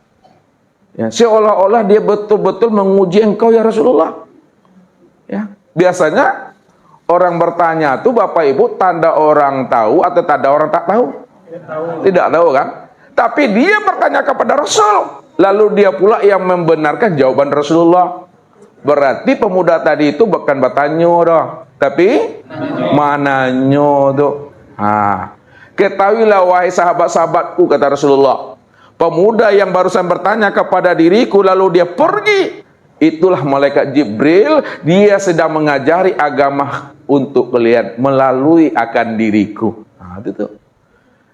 Speaker 1: Ya, seolah-olah dia betul-betul menguji engkau ya Rasulullah. Ya, biasanya orang bertanya tuh Bapak Ibu tanda orang tahu atau tanda orang tak tahu? Tidak tahu kan? Tapi dia bertanya kepada Rasul, lalu dia pula yang membenarkan jawaban Rasulullah. Berarti pemuda tadi itu bukan bertanya dah, tapi mananya tuh. Ketahuilah wahai sahabat-sahabatku, kata Rasulullah, pemuda yang barusan bertanya kepada diriku lalu dia pergi, itulah malaikat Jibril, dia sedang mengajari agama untuk kalian melalui akan diriku. Itu tuh.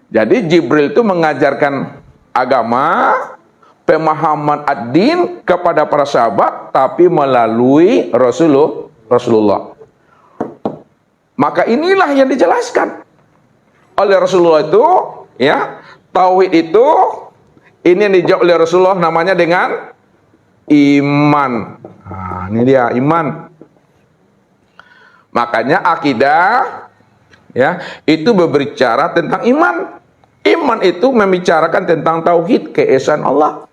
Speaker 1: Jadi Jibril itu mengajarkan agama, pemahaman ad-din kepada para sahabat, tapi melalui Rasulullah. Maka inilah yang dijelaskan oleh Rasulullah itu, ya, tauhid itu, ini yang dijawab oleh Rasulullah namanya dengan iman. Ini dia iman. Makanya akidah, ya, itu berbicara tentang iman. Iman itu membicarakan tentang tauhid, keesaan Allah.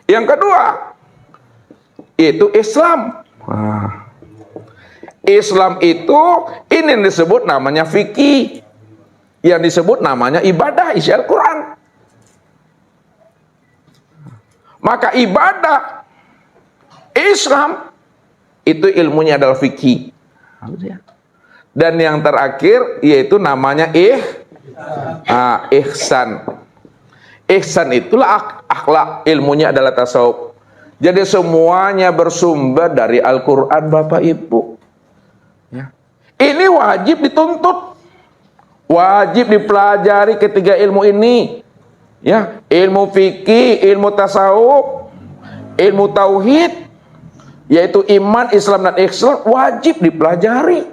Speaker 1: Yang kedua, itu Islam. Islam itu ini yang disebut namanya fikih, yang disebut namanya ibadah, isi Al-Quran. Maka ibadah Islam itu ilmunya adalah fikih. Dan yang terakhir yaitu namanya ihsan. Ihsan itulah akhlak, ilmunya adalah tasawuf. Jadi semuanya bersumber dari Al-Quran Bapak Ibu. Ini wajib dituntut, wajib dipelajari ketiga ilmu ini. Ya, ilmu fikih, ilmu tasawuf, ilmu tauhid, yaitu iman, Islam dan ihsan, wajib dipelajari.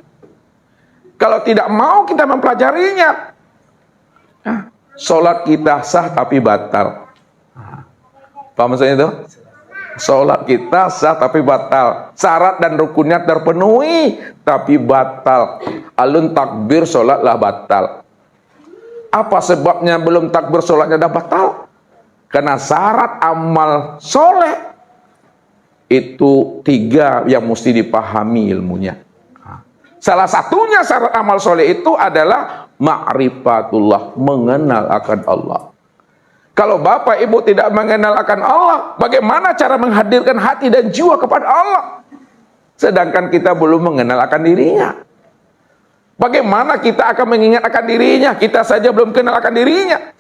Speaker 1: Kalau tidak mau kita mempelajarinya, sholat kita sah tapi batal. Paham maksudnya itu? Sholat kita sah tapi batal. Syarat dan rukunnya terpenuhi tapi batal. Alun takbir sholatlah batal. Apa sebabnya belum takbir sholatnya dah batal? Karena syarat amal soleh itu 3 yang mesti dipahami ilmunya. Salah satunya syarat amal soleh itu adalah ma'rifatullah, mengenal akan Allah. Kalau bapak ibu tidak mengenal akan Allah, bagaimana cara menghadirkan hati dan jiwa kepada Allah? Sedangkan kita belum mengenal akan dirinya. Bagaimana kita akan mengingat akan dirinya? Kita saja belum kenal akan dirinya.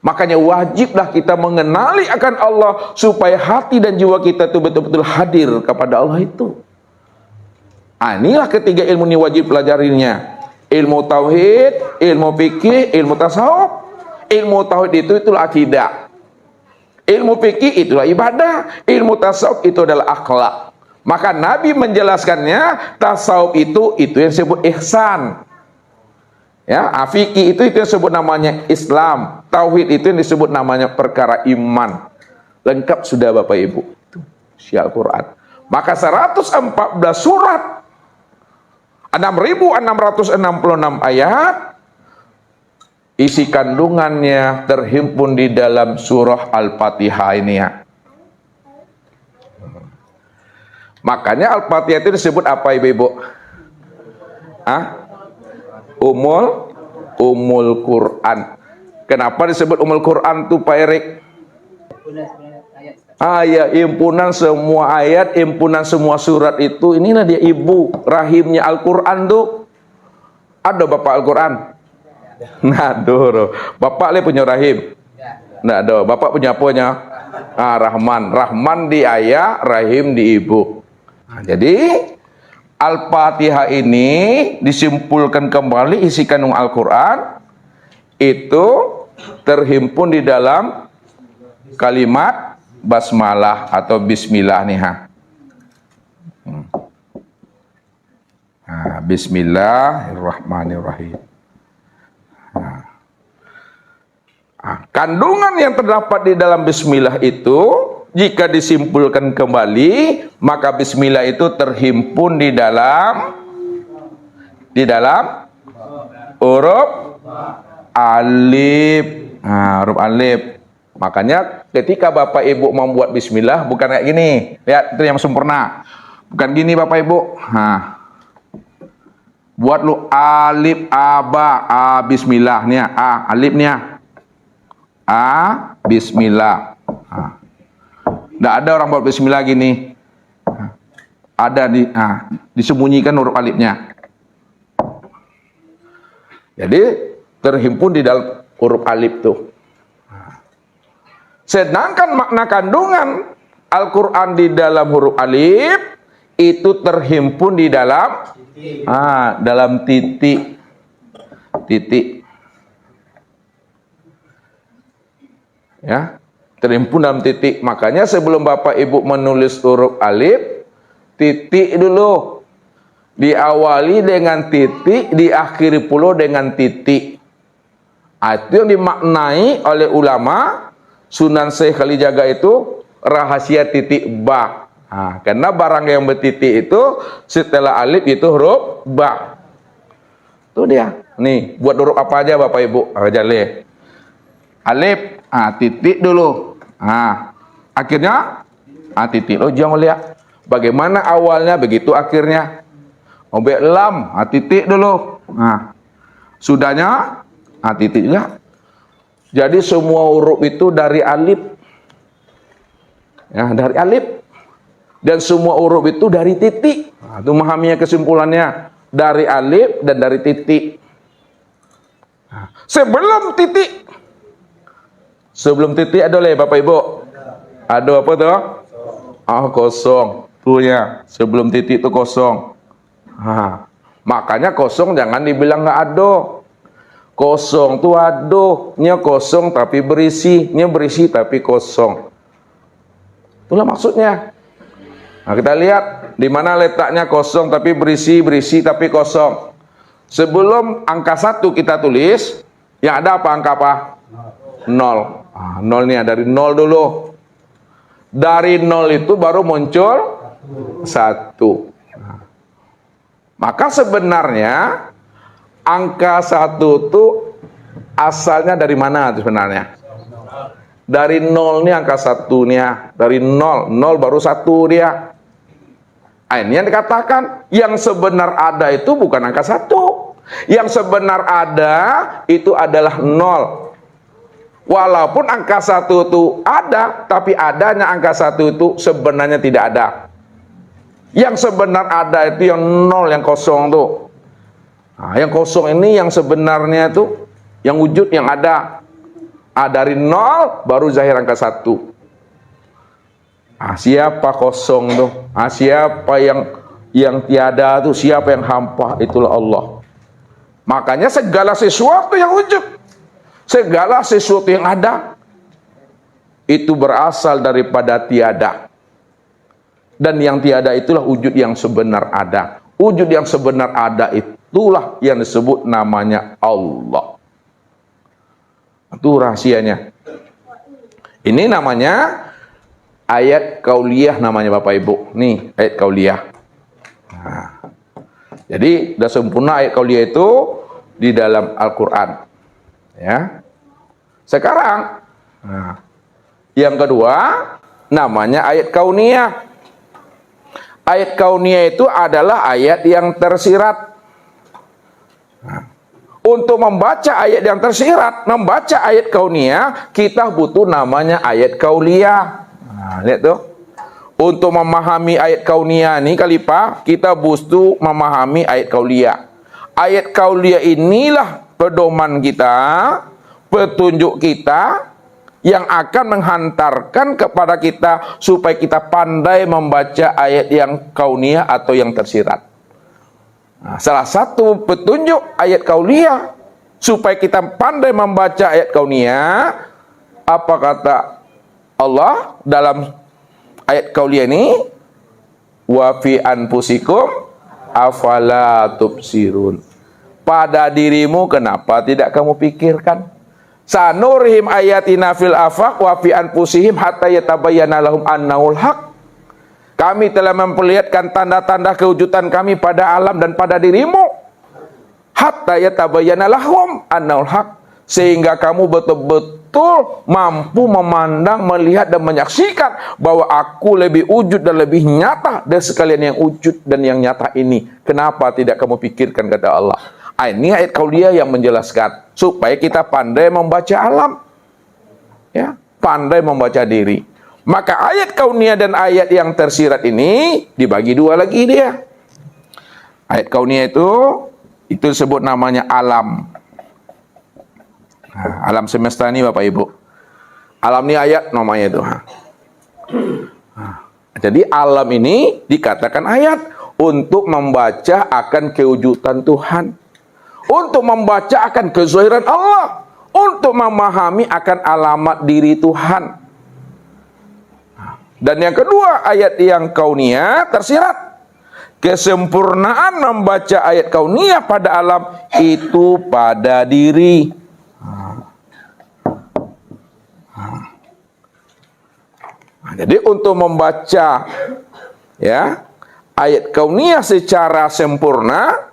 Speaker 1: Makanya wajiblah kita mengenali akan Allah, supaya hati dan jiwa kita itu betul-betul hadir kepada Allah itu. Inilah ketiga ilmu ini wajib pelajarinya. Ilmu tauhid, ilmu fikih, ilmu tasawuf. Ilmu tauhid itulah akidah. Ilmu fikih itulah ibadah. Ilmu tasawuf itu adalah akhlak. Maka Nabi menjelaskannya, tasawuf itu yang disebut ihsan. Ya, fikih itu yang disebut namanya Islam. Tauhid itu yang disebut namanya perkara iman. Lengkap sudah Bapak Ibu. Itu isi Al-Quran. Maka 114 surat, 6.666 ayat, isi kandungannya terhimpun di dalam surah Al-Fatihah ini ya. Makanya Al-Fatihah itu disebut apa Ibu-Ibu? Umul Quran. Kenapa disebut Umul Quran tuh Pak Erik? Ya, himpunan semua ayat, himpunan semua surat itu. Inilah dia ibu rahimnya Al-Quran tuh. Ada Bapak Al-Quran? Nah, aduh, Bapak punya rahim? Nah, ada. Bapak punya apanya? Rahman. Rahman di ayah, rahim di ibu. Nah, jadi Al-Fatihah ini disimpulkan kembali isi kandung Al-Quran itu terhimpun di dalam kalimat basmalah atau bismillah nih Bismillahirrahmanirrahim. Kandungan yang terdapat di dalam bismillah itu jika disimpulkan kembali, maka bismillah itu terhimpun di dalam huruf alif. Huruf alif. Makanya ketika Bapak Ibu membuat bismillah bukan kayak gini. Lihat, itu yang sempurna. Bukan gini Bapak Ibu. Buat lu alif aba, bismillahnya, alifnya. Bismillah. Nggak ada orang buat bismillah gini. Ada disembunyikan huruf alifnya. Jadi terhimpun di dalam huruf alif tuh. Sedangkan makna kandungan Al-Quran di dalam huruf alif itu terhimpun di dalam dalam titik. Ya, terhimpun dalam titik. Makanya sebelum Bapak Ibu menulis huruf alif, titik dulu. Diawali dengan titik, diakhiri pula dengan titik. Itu yang dimaknai oleh ulama. Sunan Syekh Kalijaga itu rahasia titik ba. Karena barang yang bertitik itu setelah alif itu huruf ba. Itu dia. Nih, buat huruf apa aja Bapak Ibu? Alif, titik dulu. Akhirnya titik. Lo jangan lihat bagaimana awalnya begitu akhirnya. Obek lam, titik dulu. Sudahnya titik juga. Jadi semua huruf itu dari alif. Ya, dari alif. Dan semua huruf itu dari titik. Itu memahaminya kesimpulannya. Dari alif dan dari titik. Sebelum titik. Sebelum titik ada Bapak Ibu. Ada apa tuh? Kosong. Tuh ya. Sebelum titik itu kosong. Makanya kosong jangan dibilang nggak ada. Kosong tuh ada, nya kosong tapi berisi, nya berisi tapi kosong. Itulah maksudnya. Nah, kita lihat di mana letaknya kosong tapi berisi, berisi tapi kosong. Sebelum angka 1 kita tulis, yang ada apa angka apa? 0. Nah, 0 nih dari 0 dulu. Dari 0 itu baru muncul 1. Nah, maka sebenarnya angka 1 itu asalnya dari mana sebenarnya? Dari 0 nih angka 1 nih ya. Dari 0 baru 1 dia. Ini yang dikatakan yang sebenar ada itu bukan angka 1. Yang sebenar ada itu adalah 0. Walaupun angka 1 itu ada, tapi adanya angka 1 itu sebenarnya tidak ada. Yang sebenar ada itu yang 0, yang kosong tuh. Nah, yang kosong ini yang sebenarnya itu yang wujud, yang ada. Dari 0 baru zahir angka 1. Siapa kosong tuh? Siapa yang tiada tuh? Siapa yang hampa? Itulah Allah. Makanya segala sesuatu yang wujud, segala sesuatu yang ada, itu berasal daripada tiada. Dan yang tiada itulah wujud yang sebenar ada. Wujud yang sebenar ada itulah yang disebut namanya Allah. Itu rahasianya. Ini namanya ayat kauliyah namanya Bapak Ibu. Nih ayat kauliyah. Nah, jadi sudah sempurna ayat kauliyah itu di dalam Al-Quran. Ya. Sekarang, yang kedua namanya ayat kauniyah. Ayat kauniyah itu adalah ayat yang tersirat. Untuk membaca ayat yang tersirat, membaca ayat kauniyah, kita butuh namanya ayat kauliyah. Lihat tuh. Untuk memahami ayat kauniyah ini Khalifah, kita butuh memahami ayat kauliyah. Ayat kauliyah inilah pedoman kita, petunjuk kita yang akan menghantarkan kepada kita supaya kita pandai membaca ayat yang kauniyah atau yang tersirat. Nah, salah satu petunjuk ayat kauliyah supaya kita pandai membaca ayat kauniyah, apa kata Allah dalam ayat kauliyah ini? Wa fi anfusikum afala tubsirun. Pada dirimu kenapa tidak kamu pikirkan? Sanurhim ayatina fil afaq wa fi anfusihim hatta yatabayyana lahum annahul haq. Kami telah memperlihatkan tanda-tanda kewujudan kami pada alam dan pada dirimu. Hatta yatabayyana lahum annahul haq. Sehingga kamu betul-betul mampu memandang, melihat dan menyaksikan bahwa aku lebih wujud dan lebih nyata dari sekalian yang wujud dan yang nyata ini. Kenapa tidak kamu pikirkan, kata Allah. Ini ayat kauliyah yang menjelaskan supaya kita pandai membaca alam, ya, pandai membaca diri. Maka ayat kauniyah dan ayat yang tersirat ini dibagi dua lagi dia. Ayat kauniyah itu disebut namanya alam. Nah, alam semesta ini Bapak Ibu. Alam ini ayat namanya itu. Jadi alam ini dikatakan ayat untuk membaca akan kewujudan Tuhan. Untuk membaca akan kezahiran Allah, untuk memahami akan alamat diri Tuhan. Dan yang kedua, ayat yang kauniyah tersirat. Kesempurnaan membaca ayat kauniyah pada alam itu pada diri. Jadi untuk membaca ya ayat kauniyah secara sempurna,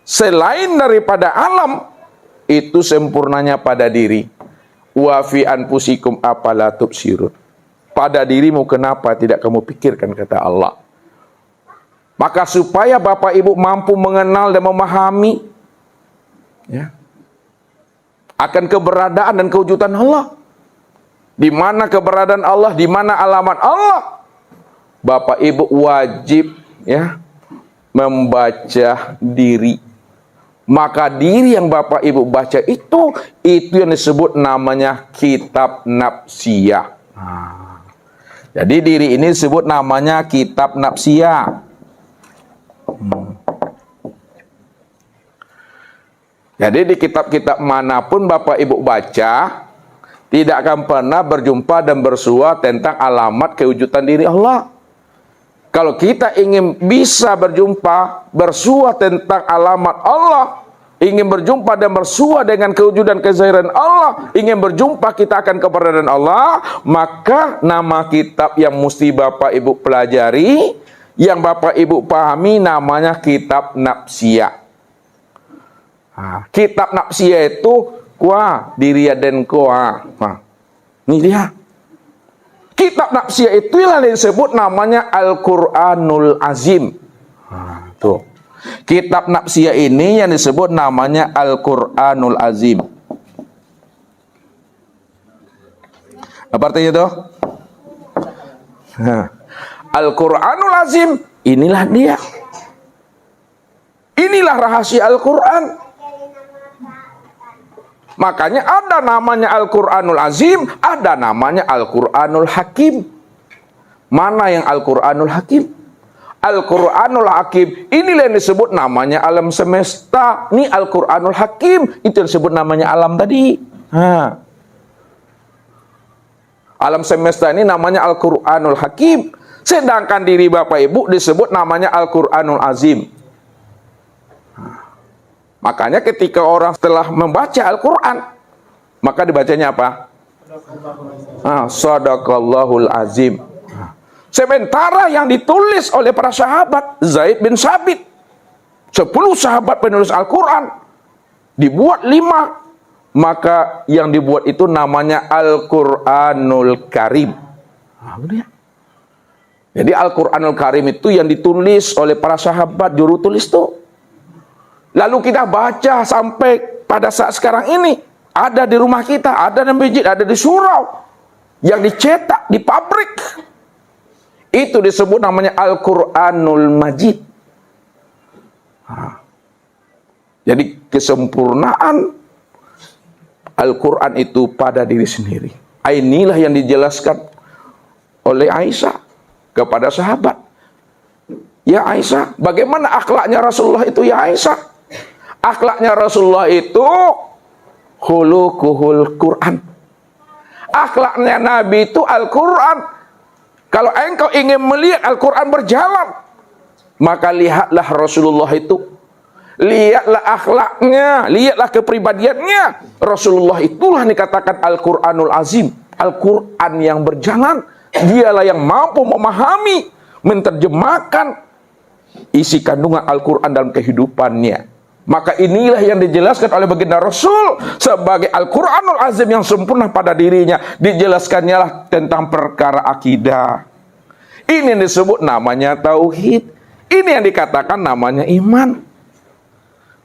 Speaker 1: selain daripada alam, itu sempurnanya pada diri. Wa fi anfusikum afala tubsirun. Pada dirimu kenapa tidak kamu pikirkan, kata Allah. Maka supaya Bapak Ibu mampu mengenal dan memahami ya, akan keberadaan dan kewujudan Allah. Di mana keberadaan Allah, di mana alamat Allah, Bapak Ibu wajib ya membaca diri. Maka diri yang Bapak Ibu baca itu yang disebut namanya kitab nafsiyah. Jadi diri ini disebut namanya kitab nafsiyah. Jadi di kitab-kitab manapun Bapak Ibu baca, tidak akan pernah berjumpa dan bersua tentang alamat kewujudan diri Allah. Kalau kita ingin bisa berjumpa, bersua tentang alamat Allah, ingin berjumpa dan bersua dengan kewujudan kezahiran Allah, ingin berjumpa kita akan keberadaan Allah, maka nama kitab yang mesti Bapak Ibu pelajari, yang Bapak Ibu pahami namanya kitab Nafsiyah. Kitab Nafsiyah itu kuah diriaden kuah. Ini dia. Kitab Nafsiyah itu yang disebut namanya Al-Quranul Azim. Tuh. Kitab Nafsiyah ini yang disebut namanya Al-Quranul Azim. Apa artinya itu? Al-Quranul Azim, inilah dia. Inilah rahasia Al-Quran. Makanya ada namanya Al-Quranul Azim, ada namanya Al-Quranul Hakim. Mana yang Al-Quranul Hakim? Al-Quranul Hakim, inilah yang disebut namanya alam semesta. Ini Al-Quranul Hakim, itu yang disebut namanya alam tadi. Alam semesta ini namanya Al-Quranul Hakim. Sedangkan diri Bapak Ibu disebut namanya Al-Quranul Azim. Makanya ketika orang setelah membaca Al-Quran, maka dibacanya apa? Shadaqallahul Azim. Sementara yang ditulis oleh para sahabat, Zaid bin Sabit, 10 sahabat penulis Al-Quran, dibuat 5, maka yang dibuat itu namanya Al-Quranul Karim. Jadi Al-Quranul Karim itu yang ditulis oleh para sahabat, juru tulis itu. Lalu kita baca sampai pada saat sekarang ini. Ada di rumah kita, ada di masjid, ada di surau. Yang dicetak di pabrik. Itu disebut namanya Al-Quranul Majid. Jadi kesempurnaan Al-Quran itu pada diri sendiri. Inilah yang dijelaskan oleh Aisyah kepada sahabat. Ya Aisyah, bagaimana akhlaknya Rasulullah itu ya Aisyah? Akhlaknya Rasulullah itu khuluquhul Quran. Akhlaknya Nabi itu Al-Quran. Kalau engkau ingin melihat Al-Quran berjalan, maka lihatlah Rasulullah itu. Lihatlah akhlaknya, lihatlah kepribadiannya. Rasulullah itulah dikatakan Al-Quranul Azim. Al-Quran yang berjalan. Dialah yang mampu memahami, menerjemahkan isi kandungan Al-Quran dalam kehidupannya. Maka inilah yang dijelaskan oleh baginda Rasul sebagai Al-Quranul Azim yang sempurna pada dirinya. Dijelaskannya lah tentang perkara akidah. Ini yang disebut namanya tauhid. Ini yang dikatakan namanya iman.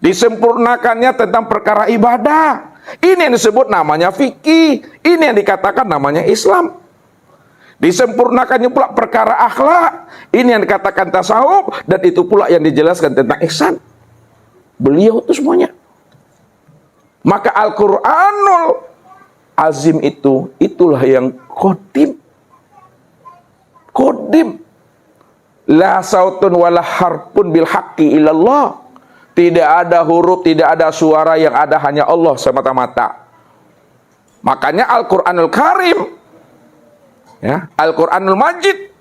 Speaker 1: Disempurnakannya tentang perkara ibadah. Ini yang disebut namanya fikih. Ini yang dikatakan namanya Islam. Disempurnakannya pula perkara akhlak. Ini yang dikatakan tasawuf. Dan itu pula yang dijelaskan tentang ihsan. Beliau itu semuanya. Maka Al-Quranul Azim itu, itulah yang qadim. Qadim. La sautun wala harpun bil haqqi ilallah. Tidak ada huruf, tidak ada suara, yang ada hanya Allah semata-mata. Makanya Al-Quranul Karim, ya, Al-Quranul Majid,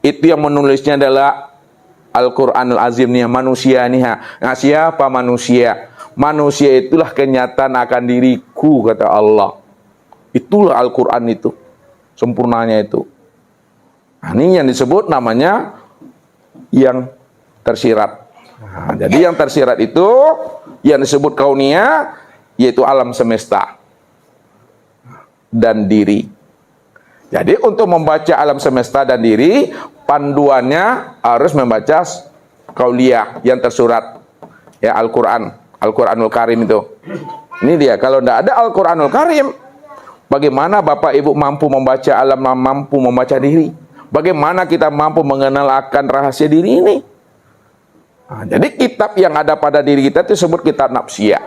Speaker 1: itu yang menulisnya adalah Al-Quranul Azim nih, manusia nih. Nah, siapa manusia? Manusia itulah kenyataan akan diriku, kata Allah. Itulah Al-Quran itu, sempurnanya itu. Nah, ini yang disebut namanya yang tersirat. Nah, jadi yang tersirat itu yang disebut kauniyah, yaitu alam semesta dan diri. Jadi untuk membaca alam semesta dan diri, panduannya harus membaca kauliyah yang tersurat, ya, Al-Quran, Al-Quranul Karim itu. Ini dia. Kalau tidak ada Al-Quranul Karim, bagaimana Bapak Ibu mampu membaca alam, mampu membaca diri? Bagaimana kita mampu mengenal akan rahasia diri ini? Nah, jadi kitab yang ada pada diri kita itu disebut kitab Nafsiyah.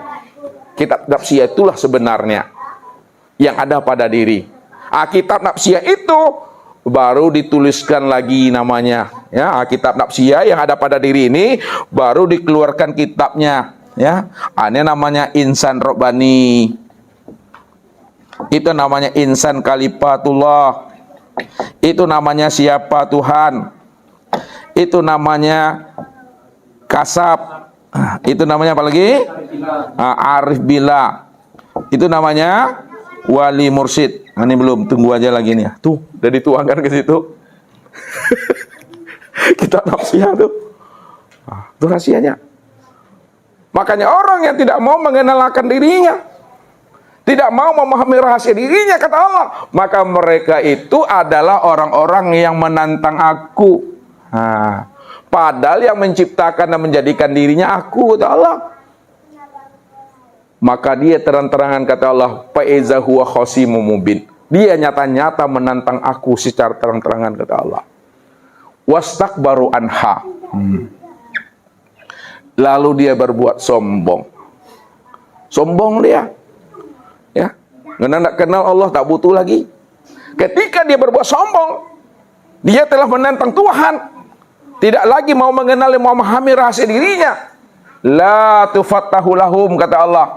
Speaker 1: Kitab Nafsiyah itulah sebenarnya yang ada pada diri. Kitab Nafsiyah itu baru dituliskan lagi namanya, ya, kitab Nafsiyah yang ada pada diri ini baru dikeluarkan kitabnya. Ya, ini namanya insan robbani. Itu namanya insan kalifatullah. Itu namanya siapa Tuhan. Itu namanya kasab. Itu namanya apa lagi? Arif bila. Itu namanya wali mursyid. Ini belum, tunggu aja lagi nih. Tuh, udah dituangkan ke situ. Kita nafsiyah tuh. Itu rahasianya. Makanya orang yang tidak mau mengenalkan dirinya, tidak mau memahami rahasia dirinya, kata Allah, maka mereka itu adalah orang-orang yang menantang aku. Padahal yang menciptakan dan menjadikan dirinya aku, kata Allah. Maka dia terang-terangan, kata Allah, fa'iza huwa khasimun mubin. Dia nyata-nyata menantang aku secara terang-terangan, kata Allah. Wastakbaru anha. Lalu dia berbuat sombong. Sombong dia. Ya, karena tidak kenal Allah, tak butuh lagi. Ketika dia berbuat sombong, dia telah menantang Tuhan. Tidak lagi mau mengenal, mau memahami rahasia dirinya. La tufattahu lahum, kata Allah.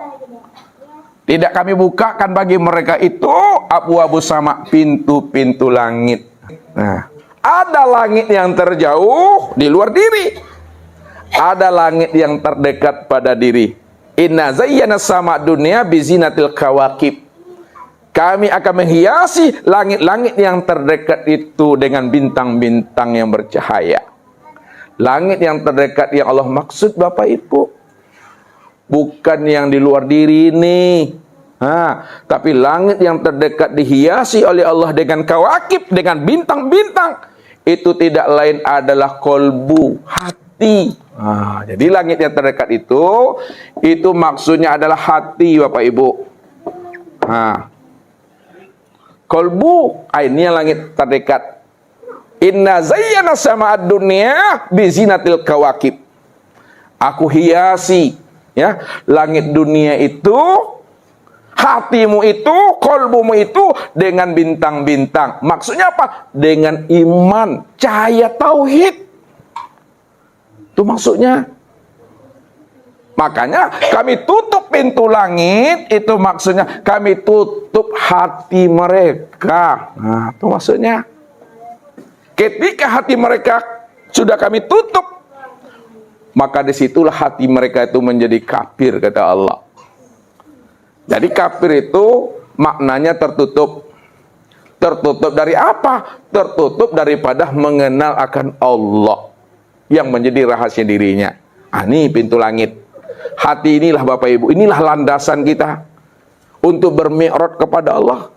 Speaker 1: Tidak kami bukakan bagi mereka itu abwabus sama, pintu-pintu langit. Nah, ada langit yang terjauh di luar diri. Ada langit yang terdekat pada diri. Inna zayyana sama dunia bizinatil kawakib. Kami akan menghiasi langit-langit yang terdekat itu dengan bintang-bintang yang bercahaya. Langit yang terdekat yang Allah maksud Bapak Ibu, bukan yang di luar diri ini. Tapi langit yang terdekat dihiasi oleh Allah dengan kawakib, dengan bintang-bintang. Itu tidak lain adalah kolbu, hati. Jadi langit yang terdekat itu maksudnya adalah hati, Bapak Ibu. Kolbu, ini yang langit terdekat. Inna zayyana sama'ad dunya bizinatil kawakib. Aku hiasi, ya, langit dunia itu, hatimu itu, kolbumu itu dengan bintang-bintang. Maksudnya apa? Dengan iman, cahaya tauhid. Itu maksudnya. Makanya kami tutup pintu langit, itu maksudnya kami tutup hati mereka. Itu maksudnya. Ketika hati mereka sudah kami tutup, maka disitulah hati mereka itu menjadi kafir, kata Allah. Jadi kafir itu maknanya tertutup. Tertutup dari apa? Tertutup daripada mengenal akan Allah yang menjadi rahasia dirinya. Ini pintu langit. Hati inilah Bapak Ibu, inilah landasan kita untuk bermi'raj kepada Allah.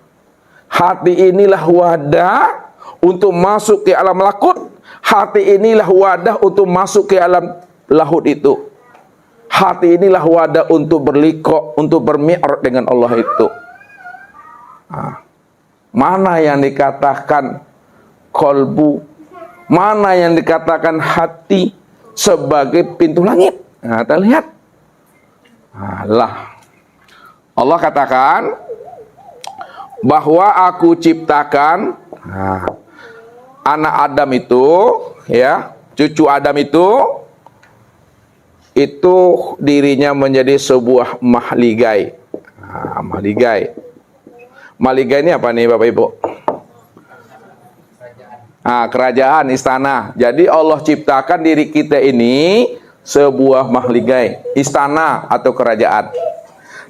Speaker 1: Hati inilah wadah untuk masuk ke alam malakut. Hati inilah wadah untuk masuk ke alam lahut itu. Hati inilah wadah untuk berliqa, untuk bermi'raj dengan Allah itu. Mana yang dikatakan kolbu, mana yang dikatakan hati sebagai pintu langit? Kita lihat. Allah katakan bahwa aku ciptakan anak Adam itu, ya, cucu Adam itu dirinya menjadi sebuah mahligai. Mahligai. Mahligai ini apa nih Bapak Ibu? Kerajaan, istana. Jadi Allah ciptakan diri kita ini sebuah mahligai, istana atau kerajaan.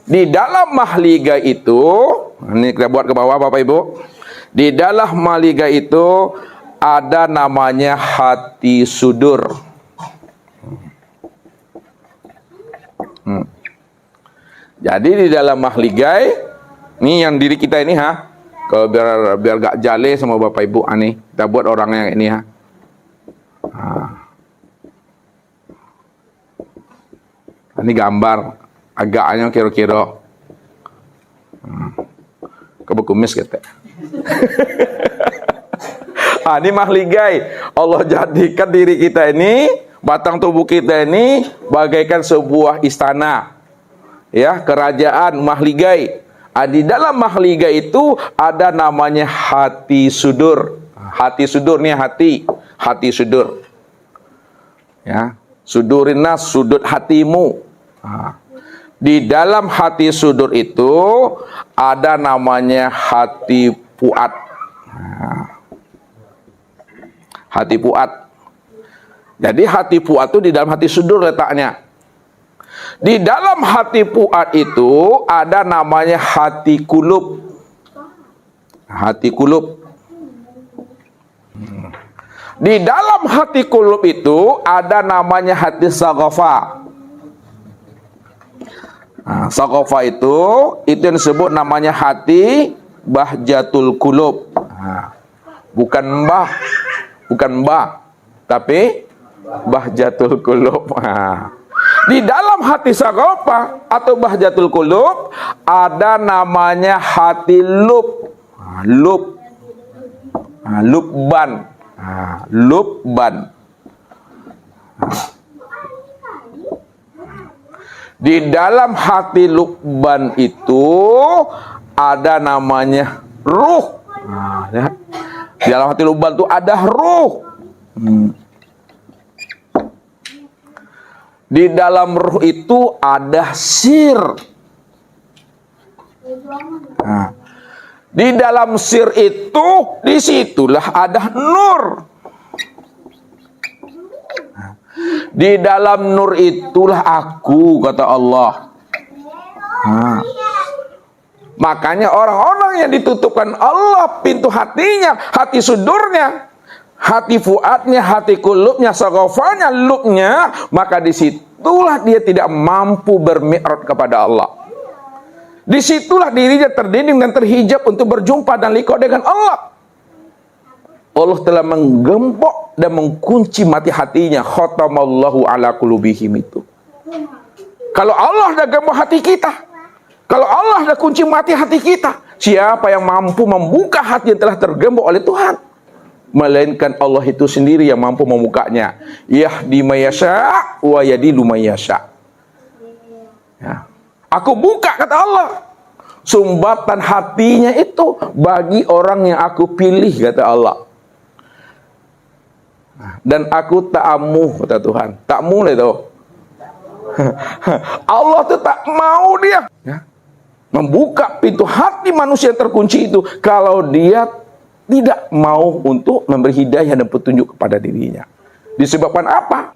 Speaker 1: Di dalam mahligai itu, ini kita buat ke bawah Bapak Ibu. Di dalam mahligai itu ada namanya hati sudur. Jadi di dalam mahligai, ini yang diri kita ini kalau biar gak jale sama Bapak Ibu, nih kita buat orangnya ini Ini gambar agaknya kira-kira kebekumis gitu. Ini mahligai. Allah jadikan diri kita ini, batang tubuh kita ini bagaikan sebuah istana, ya, kerajaan, mahligai. Di dalam mahligai itu ada namanya hati sudur. Hati sudur nih, hati sudur. Ya, sudurin nas, sudut hatimu. Nah, di dalam hati sudur itu ada namanya hati fuad. Nah, hati fuad. Jadi hati fuad itu di dalam hati sudur letaknya. Di dalam hati fuad itu ada namanya hati kulub. Hati kulub. Di dalam hati kulub itu ada namanya hati sagofa. Nah, sagofa itu yang disebut namanya hati bahjatul kulub. Nah, bukan mbah, tapi bahjatul kulub. Nah, di dalam hati sagofa atau bahjatul kulub ada namanya hati lub. Nah, lub. Nah, lubban. Nah, lubban. Di dalam hati lubban itu ada namanya ruh. Nah, ya. Di dalam hati lubban itu ada ruh. Di dalam ruh itu ada sir. Nah, di dalam sir itu, disitulah ada nur. Di dalam nur itulah aku, kata Allah. Nah, makanya orang-orang yang ditutupkan Allah pintu hatinya, hati sudurnya, hati fuadnya, hati kulubnya, sagofanya, lubnya, maka disitulah dia tidak mampu bermi'raj kepada Allah. Disitulah dirinya terdinding dan terhijab untuk berjumpa dan liqa dengan Allah. Allah telah menggembok dan mengunci mati hatinya. Khatamallahu ala qulubihim itu. Kalau Allah dah gembok hati kita, kalau Allah dah kunci mati hati kita, siapa yang mampu membuka hati yang telah tergembok oleh Tuhan? Melainkan Allah itu sendiri yang mampu membukanya. Yahdi mayasya wa yadilu mayasya. Ya. Aku buka, kata Allah, sumbatan hatinya itu bagi orang yang aku pilih, kata Allah. Dan aku ta'amu, kata Tuhan. Ta'mu itu. Allah itu tak mau dia, ya, membuka pintu hati manusia yang terkunci itu kalau dia tidak mau untuk memberi hidayah dan petunjuk kepada dirinya. Disebabkan apa?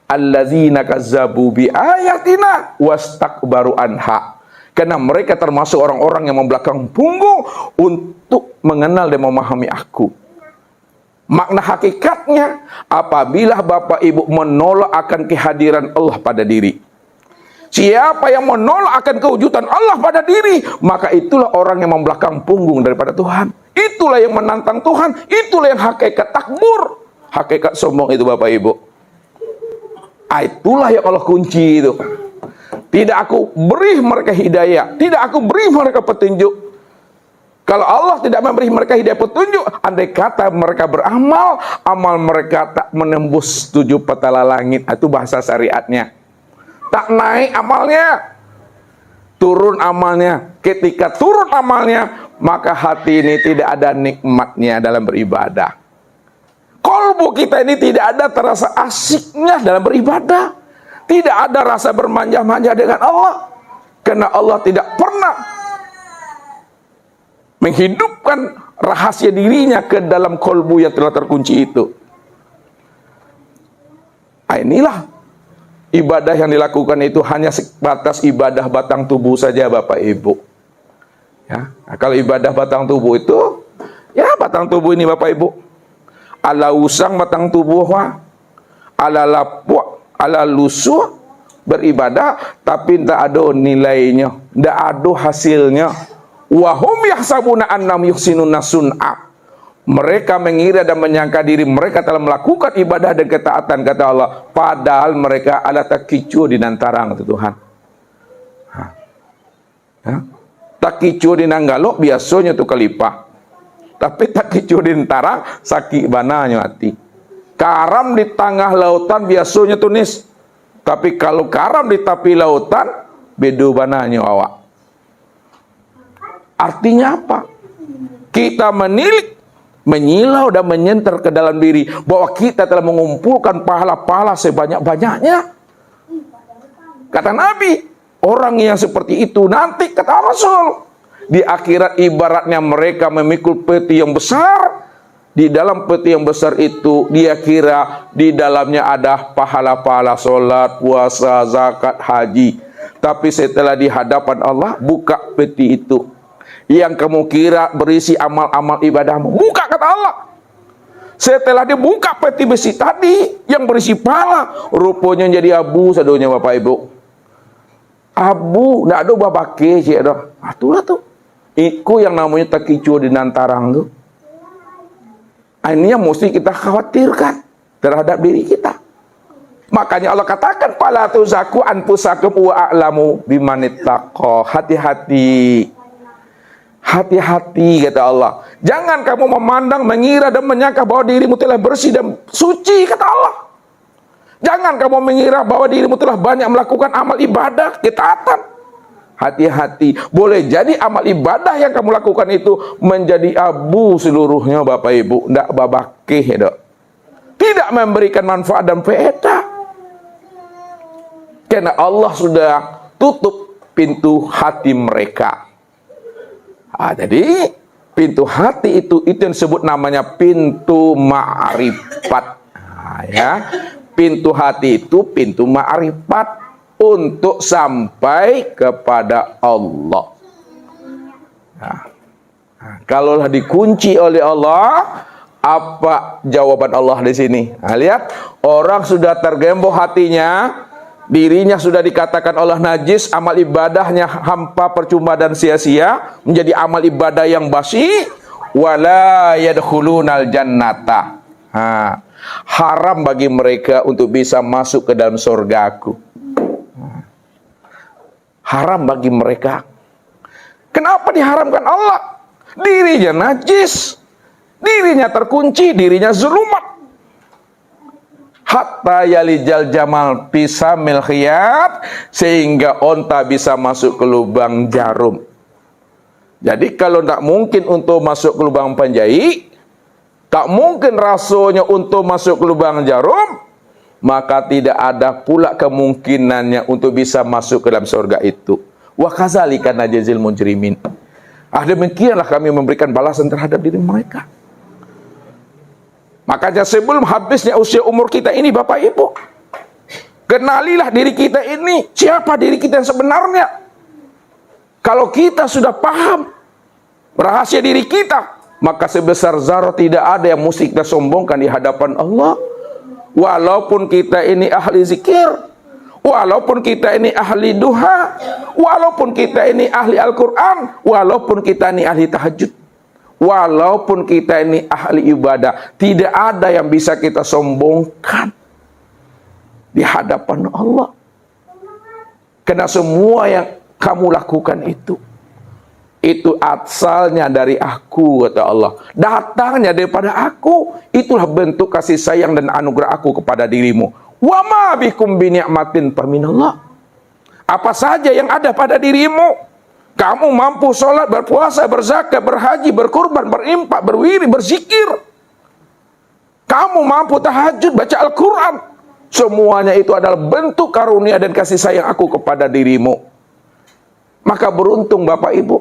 Speaker 1: Allazina kazzabu bi ayatina wastakbaru anha. Karena mereka termasuk orang-orang yang membelakang punggung untuk mengenal dan memahami aku. Makna hakikatnya, apabila Bapak Ibu menolak akan kehadiran Allah pada diri, siapa yang menolak akan kewujudan Allah pada diri, maka itulah orang yang membelakang punggung daripada Tuhan. Itulah yang menantang Tuhan. Itulah yang hakikat takbur, hakikat sombong itu, Bapak Ibu. Itulah yang Allah kunci itu. Tidak aku beri mereka hidayah, tidak aku beri mereka petunjuk. Kalau Allah tidak memberi mereka hidayah petunjuk, andai kata mereka beramal, amal mereka tak menembus 7 petala langit. Itu bahasa syariatnya. Tak naik amalnya, turun amalnya. Ketika turun amalnya, maka hati ini tidak ada nikmatnya dalam beribadah. Kolbu kita ini tidak ada terasa asiknya dalam beribadah. Tidak ada rasa bermanja-manja dengan Allah. Karena Allah tidak pernah menghidupkan rahasia dirinya ke dalam kolbu yang telah terkunci itu. Nah, inilah ibadah yang dilakukan itu hanya sebatas ibadah batang tubuh saja, Bapak Ibu. Ya, nah, kalau ibadah batang tubuh itu, ya batang tubuh ini, Bapak Ibu. Ala usang batang tubuh, ala lapuk, ala lusuh beribadah, tapi tak ada nilainya, tak ada hasilnya. Wahum yahsabuna annam yuhsinuna sun'a. Mereka mengira dan menyangka diri mereka telah melakukan ibadah dan ketaatan, kata Allah, padahal mereka ada takicu di nantarang, kata Tuhan. Takicu di nanggalo biasanya tu kalipah. Tapi takicu di nantarang sakit bananya hati. Karam di tengah lautan biasanya tunis. Tapi kalau karam di tepi lautan, bedu bananya awak. Artinya apa? Kita menilik, menyilau dan menyentar ke dalam diri bahwa kita telah mengumpulkan pahala-pahala sebanyak-banyaknya. Kata Nabi, orang yang seperti itu nanti, kata Rasul, di akhirat ibaratnya mereka memikul peti yang besar. Di dalam peti yang besar itu dia kira di dalamnya ada pahala-pahala sholat, puasa, zakat, haji. Tapi setelah di hadapan Allah, buka peti itu, yang kamu kira berisi amal-amal ibadahmu, buka, kata Allah. Setelah dibuka peti besi tadi yang berisi pahala, rupanya jadi abu sadonya Bapak Ibu. Abu, ndak ada babake sih ada. Itulah tuh. Iku yang namanya takicu di nantarang tuh. Ini yang mesti kita khawatirkan terhadap diri kita. Makanya Allah katakan, fala tuzaku anfusakum wa a'lamu bimanittaqo. Hati-hati. Hati-hati, kata Allah. Jangan kamu memandang, mengira dan menyangka bahwa dirimu telah bersih dan suci, kata Allah. Jangan kamu mengira bahwa dirimu telah banyak melakukan amal ibadah, ketaatan. Hati-hati, boleh jadi amal ibadah yang kamu lakukan itu menjadi abu seluruhnya Bapak Ibu, tidak babakeh, tidak memberikan manfaat dan faedah. Karena Allah sudah tutup pintu hati mereka. Jadi pintu hati itu yang disebut namanya pintu ma'rifat. Ya, pintu hati itu pintu ma'rifat untuk sampai kepada Allah. Kalaulah dikunci oleh Allah, apa jawaban Allah di sini? Lihat, orang sudah tergembok hatinya, dirinya sudah dikatakan Allah najis, amal ibadahnya hampa, percuma dan sia-sia, menjadi amal ibadah yang basi, wala yadkhulunal jannata. Haram bagi mereka untuk bisa masuk ke dalam surgaku. Haram bagi mereka. Kenapa diharamkan Allah? Dirinya najis, dirinya terkunci, dirinya zulumat. Hatta yalijal jamal pisamil khiyat, sehingga onta bisa masuk ke lubang jarum. Jadi kalau tak mungkin untuk masuk ke lubang penjahit, tak mungkin rasanya untuk masuk ke lubang jarum, maka tidak ada pula kemungkinannya untuk bisa masuk ke dalam surga itu. Wa kadzalika najzil mujrimin. Demikianlah kami memberikan balasan terhadap diri mereka. Makanya sebelum habisnya usia umur kita ini Bapak Ibu, kenalilah diri kita ini, siapa diri kita yang sebenarnya. Kalau kita sudah paham rahasia diri kita, maka sebesar zarah tidak ada yang mesti kita sombongkan di hadapan Allah. Walaupun kita ini ahli zikir, walaupun kita ini ahli duha, walaupun kita ini ahli Al-Quran, walaupun kita ini ahli tahajud, walaupun kita ini ahli ibadah, tidak ada yang bisa kita sombongkan di hadapan Allah. Karena semua yang kamu lakukan itu asalnya dari aku, kata Allah. Datangnya daripada aku. Itulah bentuk kasih sayang dan anugerah aku kepada dirimu. Wa ma bikum bi ni'matin faminallah. Apa saja yang ada pada dirimu, kamu mampu sholat, berpuasa, berzakat, berhaji, berkurban, berimpak, berwiri, berzikir, kamu mampu tahajud, baca Al-Quran, semuanya itu adalah bentuk karunia dan kasih sayang aku kepada dirimu. Maka beruntung Bapak Ibu,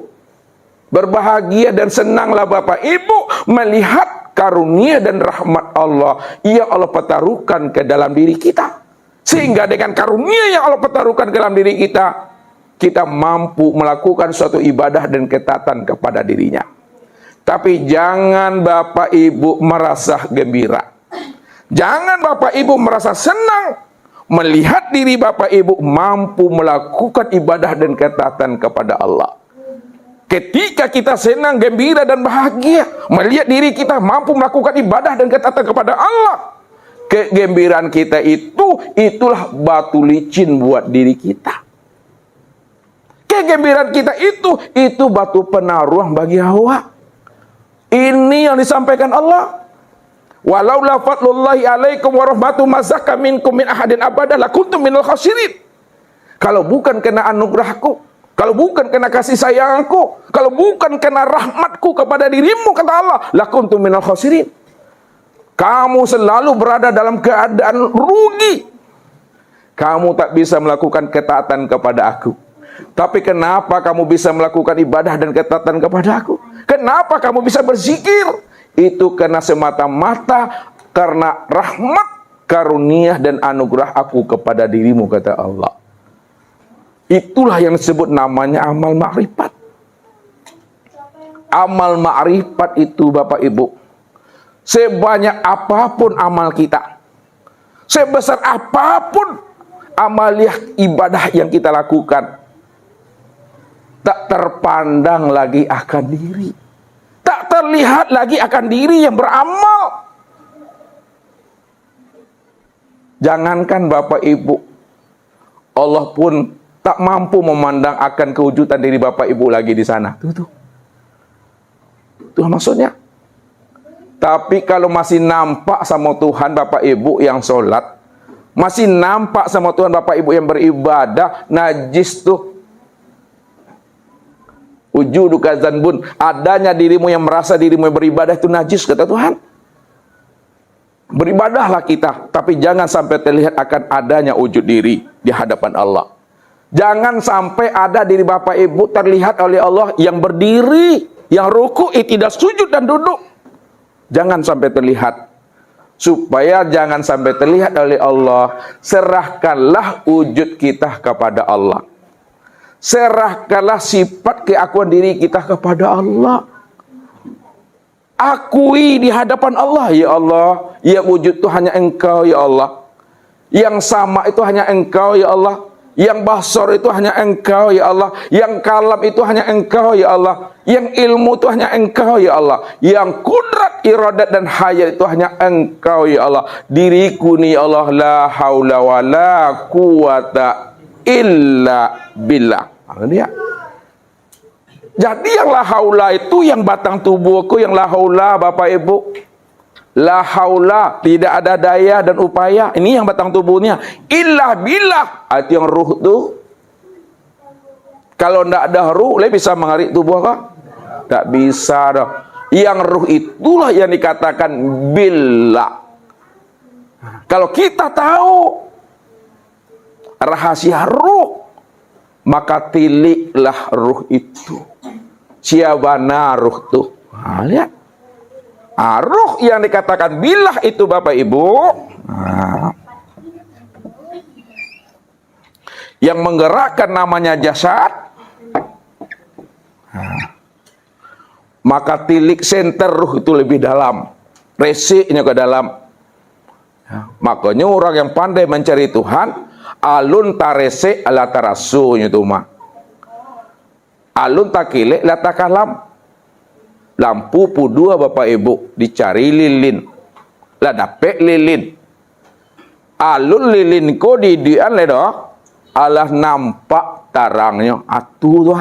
Speaker 1: berbahagia dan senanglah Bapak Ibu melihat karunia dan rahmat Allah yang Allah pertaruhkan ke dalam diri kita. Sehingga dengan karunia yang Allah pertaruhkan ke dalam diri kita, kita mampu melakukan suatu ibadah dan ketaatan kepada dirinya. Tapi jangan Bapak Ibu merasa gembira. Jangan Bapak Ibu merasa senang melihat diri Bapak Ibu mampu melakukan ibadah dan ketaatan kepada Allah. Ketika kita senang, gembira dan bahagia melihat diri kita mampu melakukan ibadah dan ketaatan kepada Allah, kegembiraan kita itulah batu licin buat diri kita. Kegembiraan kita itu batu penaruh bagi hawa. Ini yang disampaikan Allah. Walau la fadlullahi alaikum wa rahmatuhu mazakka minkum min ahadin abadah lakuntum minal khasirin. Kalau bukan kena anugerahku, kalau bukan kena kasih sayangku, kalau bukan kena rahmatku kepada dirimu, kata Allah, lakuntum minal khasirin. Kamu selalu berada dalam keadaan rugi. Kamu tak bisa melakukan ketaatan kepada aku. Tapi kenapa kamu bisa melakukan ibadah dan ketaatan kepada aku? Kenapa kamu bisa berzikir? Itu karena semata-mata karena rahmat, karunia dan anugerah aku kepada dirimu, kata Allah. Itulah yang disebut namanya amal ma'rifat. Amal ma'rifat itu Bapak Ibu, sebanyak apapun amal kita, sebesar apapun amaliah ibadah yang kita lakukan, tak terpandang lagi akan diri, tak terlihat lagi akan diri yang beramal. Jangankan Bapak Ibu, Allah pun tak mampu memandang akan kewujudan diri Bapak Ibu lagi di sana. Tuh maksudnya. Tapi kalau masih nampak sama Tuhan Bapak Ibu yang sholat, masih nampak sama Tuhan Bapak Ibu yang beribadah, najis tuh. Wujuduka zanbun, adanya dirimu yang merasa dirimu yang beribadah itu najis, kata Tuhan. Beribadahlah kita, tapi jangan sampai terlihat akan adanya wujud diri di hadapan Allah. Jangan sampai ada diri Bapak Ibu terlihat oleh Allah yang berdiri, yang ruku, tidak sujud dan duduk. Jangan sampai terlihat. Supaya jangan sampai terlihat oleh Allah, serahkanlah wujud kita kepada Allah. Serahkanlah sifat keakuan diri kita kepada Allah. Akui di hadapan Allah, ya Allah, yang wujud itu hanya Engkau, ya Allah. Yang sama itu hanya Engkau, ya Allah. Yang basar itu hanya Engkau, ya Allah. Yang kalam itu hanya Engkau, ya Allah. Yang ilmu itu hanya Engkau, ya Allah. Yang kudrat, iradat dan hayat itu hanya Engkau, ya Allah. Diriku ni, ya Allah, la haula wa la quwata illa billah. Dia. Jadi yang la haula itu yang batang tubuhku, yang la haula Bapak Ibu. La haula, tidak ada daya dan upaya. Ini yang batang tubuhnya. Illa billah, itu yang ruh tuh. Kalau tidak ada ruh, bisa mengarik tubuh kah? Tak bisa dah. Yang ruh itulah yang dikatakan billah. Kalau kita tahu rahasia ruh, maka tiliklah ruh itu. Siabana ruh tuh. Lihat. Ruh yang dikatakan billah itu Bapak Ibu. Yang menggerakkan namanya jasad. Maka tilik senter ruh itu lebih dalam. Resiknya ke dalam. Makanya orang yang pandai mencari Tuhan, alun tarese ala tarasunya itu mah. Alun takile la takalam. Lampu pudua Bapak Ibu dicari lilin. La dapet lilin. Alun lilin ko di dian le doh. Alah nampak tarangnya atu tuh.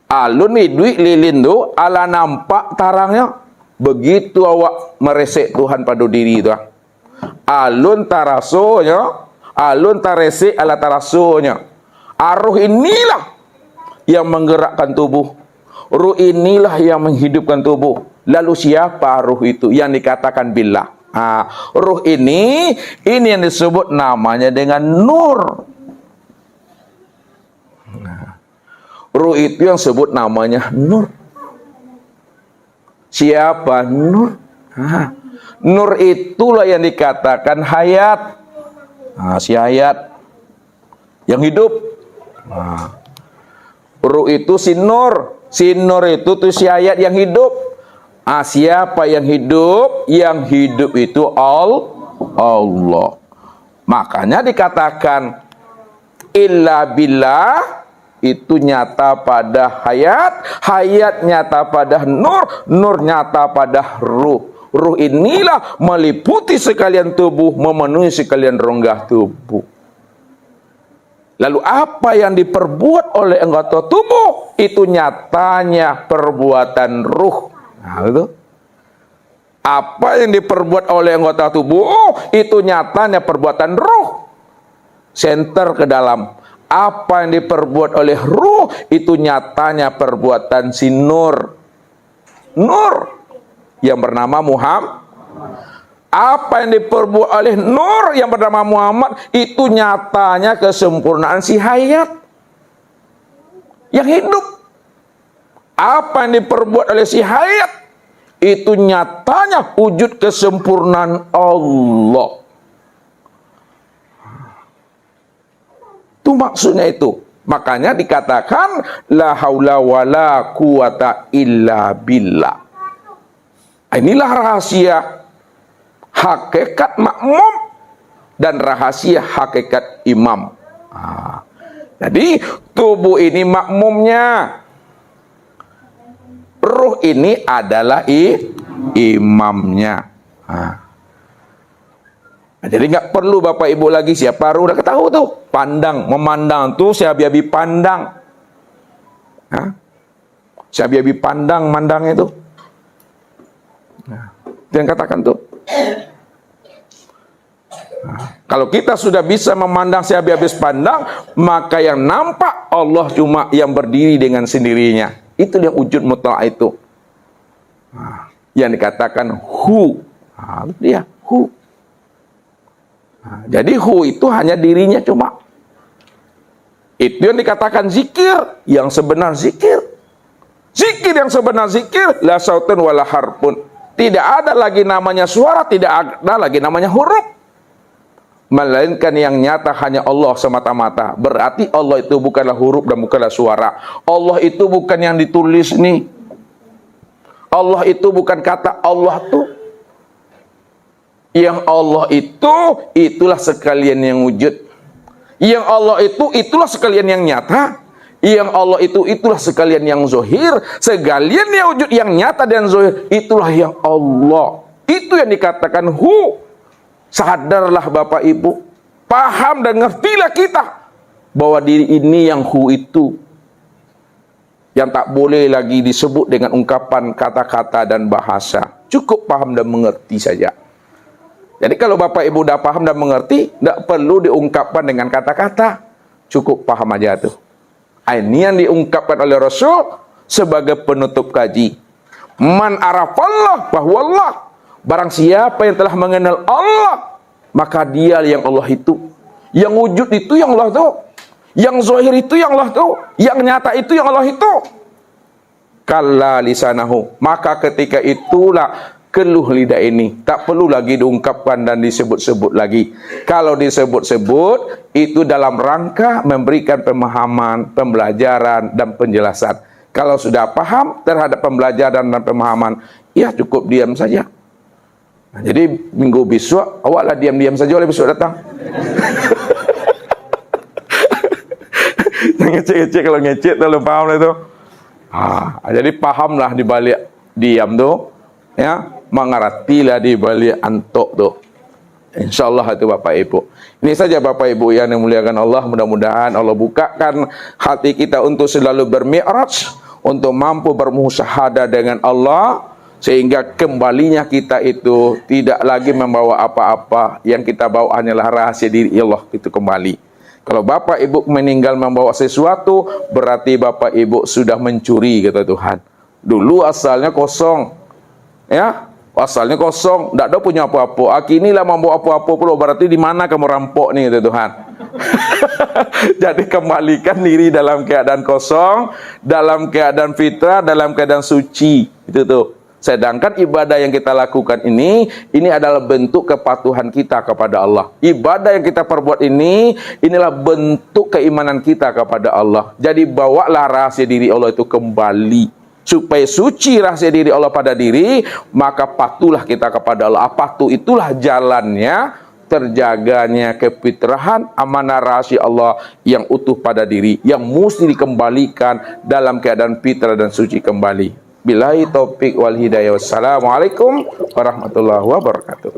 Speaker 1: Alun ni duit lilin tu ala nampak tarangnya. Begitu awak meresek Tuhan pada diri tu. Alun tarasonya, alun tarese ala tarasonya. Arruh inilah yang menggerakkan tubuh. Ruh inilah yang menghidupkan tubuh. Lalu siapa ruh itu yang dikatakan billah? Ruh ini yang disebut namanya dengan nur. Ruh itu yang disebut namanya nur. Siapa nur? Nur itulah yang dikatakan hayat. Si hayat yang hidup. Ruh itu si nur. Si nur itu tuh si hayat yang hidup. Siapa yang hidup? Yang hidup itu Allah. Makanya dikatakan illa billah, itu nyata pada hayat, hayat nyata pada nur, nur nyata pada ruh. Ruh inilah meliputi sekalian tubuh, memenuhi sekalian rongga tubuh. Lalu apa yang diperbuat oleh anggota tubuh, itu nyatanya perbuatan ruh. Itu. Apa yang diperbuat oleh anggota tubuh, itu nyatanya perbuatan ruh. Senter ke dalam. Apa yang diperbuat oleh ruh, itu nyatanya perbuatan si nur. Nur yang bernama Muhammad. Apa yang diperbuat oleh Nur yang bernama Muhammad itu nyatanya kesempurnaan si hayat yang hidup. Apa yang diperbuat oleh si hayat itu nyatanya wujud kesempurnaan Allah. Itu maksudnya itu. Makanya dikatakan la haula wala quwata illa billah. Inilah rahasia hakikat makmum dan rahasia hakikat imam. Jadi tubuh ini makmumnya, ruh ini adalah imamnya. Jadi nggak perlu Bapak Ibu lagi siapa ruh, udah ketahui tuh. Pandang, memandang tuh si abi-abi pandang. Si abi-abi pandang, mandangnya itu. Itu yang katakan tuh. Kalau kita sudah bisa memandang si abi-abi pandang, maka yang nampak Allah cuma yang berdiri dengan sendirinya. Itu yang wujud mutlak itu. Yang dikatakan hu. Dia hu. Jadi hu itu hanya dirinya cuma. Itu yang dikatakan zikir, yang sebenar zikir. Zikir yang sebenar zikir, la sautun wala harpun. Tidak ada lagi namanya suara, tidak ada lagi namanya huruf. Melainkan yang nyata hanya Allah semata-mata. Berarti Allah itu bukanlah huruf dan bukanlah suara. Allah itu bukan yang ditulis nih. Allah itu bukan kata Allah tuh. Yang Allah itu, itulah sekalian yang wujud. Yang Allah itu, itulah sekalian yang nyata. Yang Allah itu, itulah sekalian yang zohir. Sekalian yang wujud, yang nyata dan zohir, itulah yang Allah. Itu yang dikatakan hu. Sadarlah Bapak Ibu. Paham dan ngertilah kita. Bahwa diri ini yang hu itu. Yang tak boleh lagi disebut dengan ungkapan kata-kata dan bahasa. Cukup paham dan mengerti saja. Jadi kalau Bapak Ibu udah paham dan mengerti, tidak perlu diungkapkan dengan kata-kata. Cukup paham aja tuh. Ini yang diungkapkan oleh Rasul sebagai penutup kaji. Man arafallah bahwa Allah. Barang siapa yang telah mengenal Allah, maka dia yang Allah itu. Yang wujud itu yang Allah itu. Yang zahir itu yang Allah itu. Yang nyata itu yang Allah itu. Kalla lisanahu. Maka ketika itulah keluh lidah ini tak perlu lagi diungkapkan dan disebut-sebut lagi. Kalau disebut-sebut itu dalam rangka memberikan pemahaman, pembelajaran dan penjelasan. Kalau sudah paham terhadap pembelajaran dan pemahaman, ya cukup diam saja. Nah, jadi minggu besok awaklah diam-diam saja oleh besok datang. Ngecek-ngecek, kalau ngecek terlalu paham lah itu. Jadi pahamlah di balik diam tuh, ya. Mengertilah di balik antok tuh. InsyaAllah itu Bapak Ibu. Ini saja Bapak Ibu yang dimuliakan Allah. Mudah-mudahan Allah bukakan hati kita untuk selalu bermi'raj, untuk mampu bermusyahadah dengan Allah, sehingga kembalinya kita itu tidak lagi membawa apa-apa. Yang kita bawa hanyalah rahasia diri Allah itu kembali. Kalau Bapak Ibu meninggal membawa sesuatu, berarti Bapak Ibu sudah mencuri, kata Tuhan. Dulu asalnya kosong, ya. Asalnya kosong, tidak ada punya apa-apa. Kinilah membawa apa-apa pula. Berarti di mana kamu rampok nih, kata Tuhan. Jadi kembalikan diri dalam keadaan kosong, dalam keadaan fitrah, dalam keadaan suci. Itu tuh. Sedangkan ibadah yang kita lakukan ini adalah bentuk kepatuhan kita kepada Allah. Ibadah yang kita perbuat ini, inilah bentuk keimanan kita kepada Allah. Jadi bawalah rahasia diri Allah itu kembali. Supaya suci rahasia diri Allah pada diri, maka patuhlah kita kepada Allah. Patuh itulah jalannya terjaganya kefitrahan, amanah rahasia Allah yang utuh pada diri, yang mesti dikembalikan dalam keadaan fitrah dan suci kembali. Billahi taufik wal hidayah. Wassalamualaikum warahmatullahi wabarakatuh.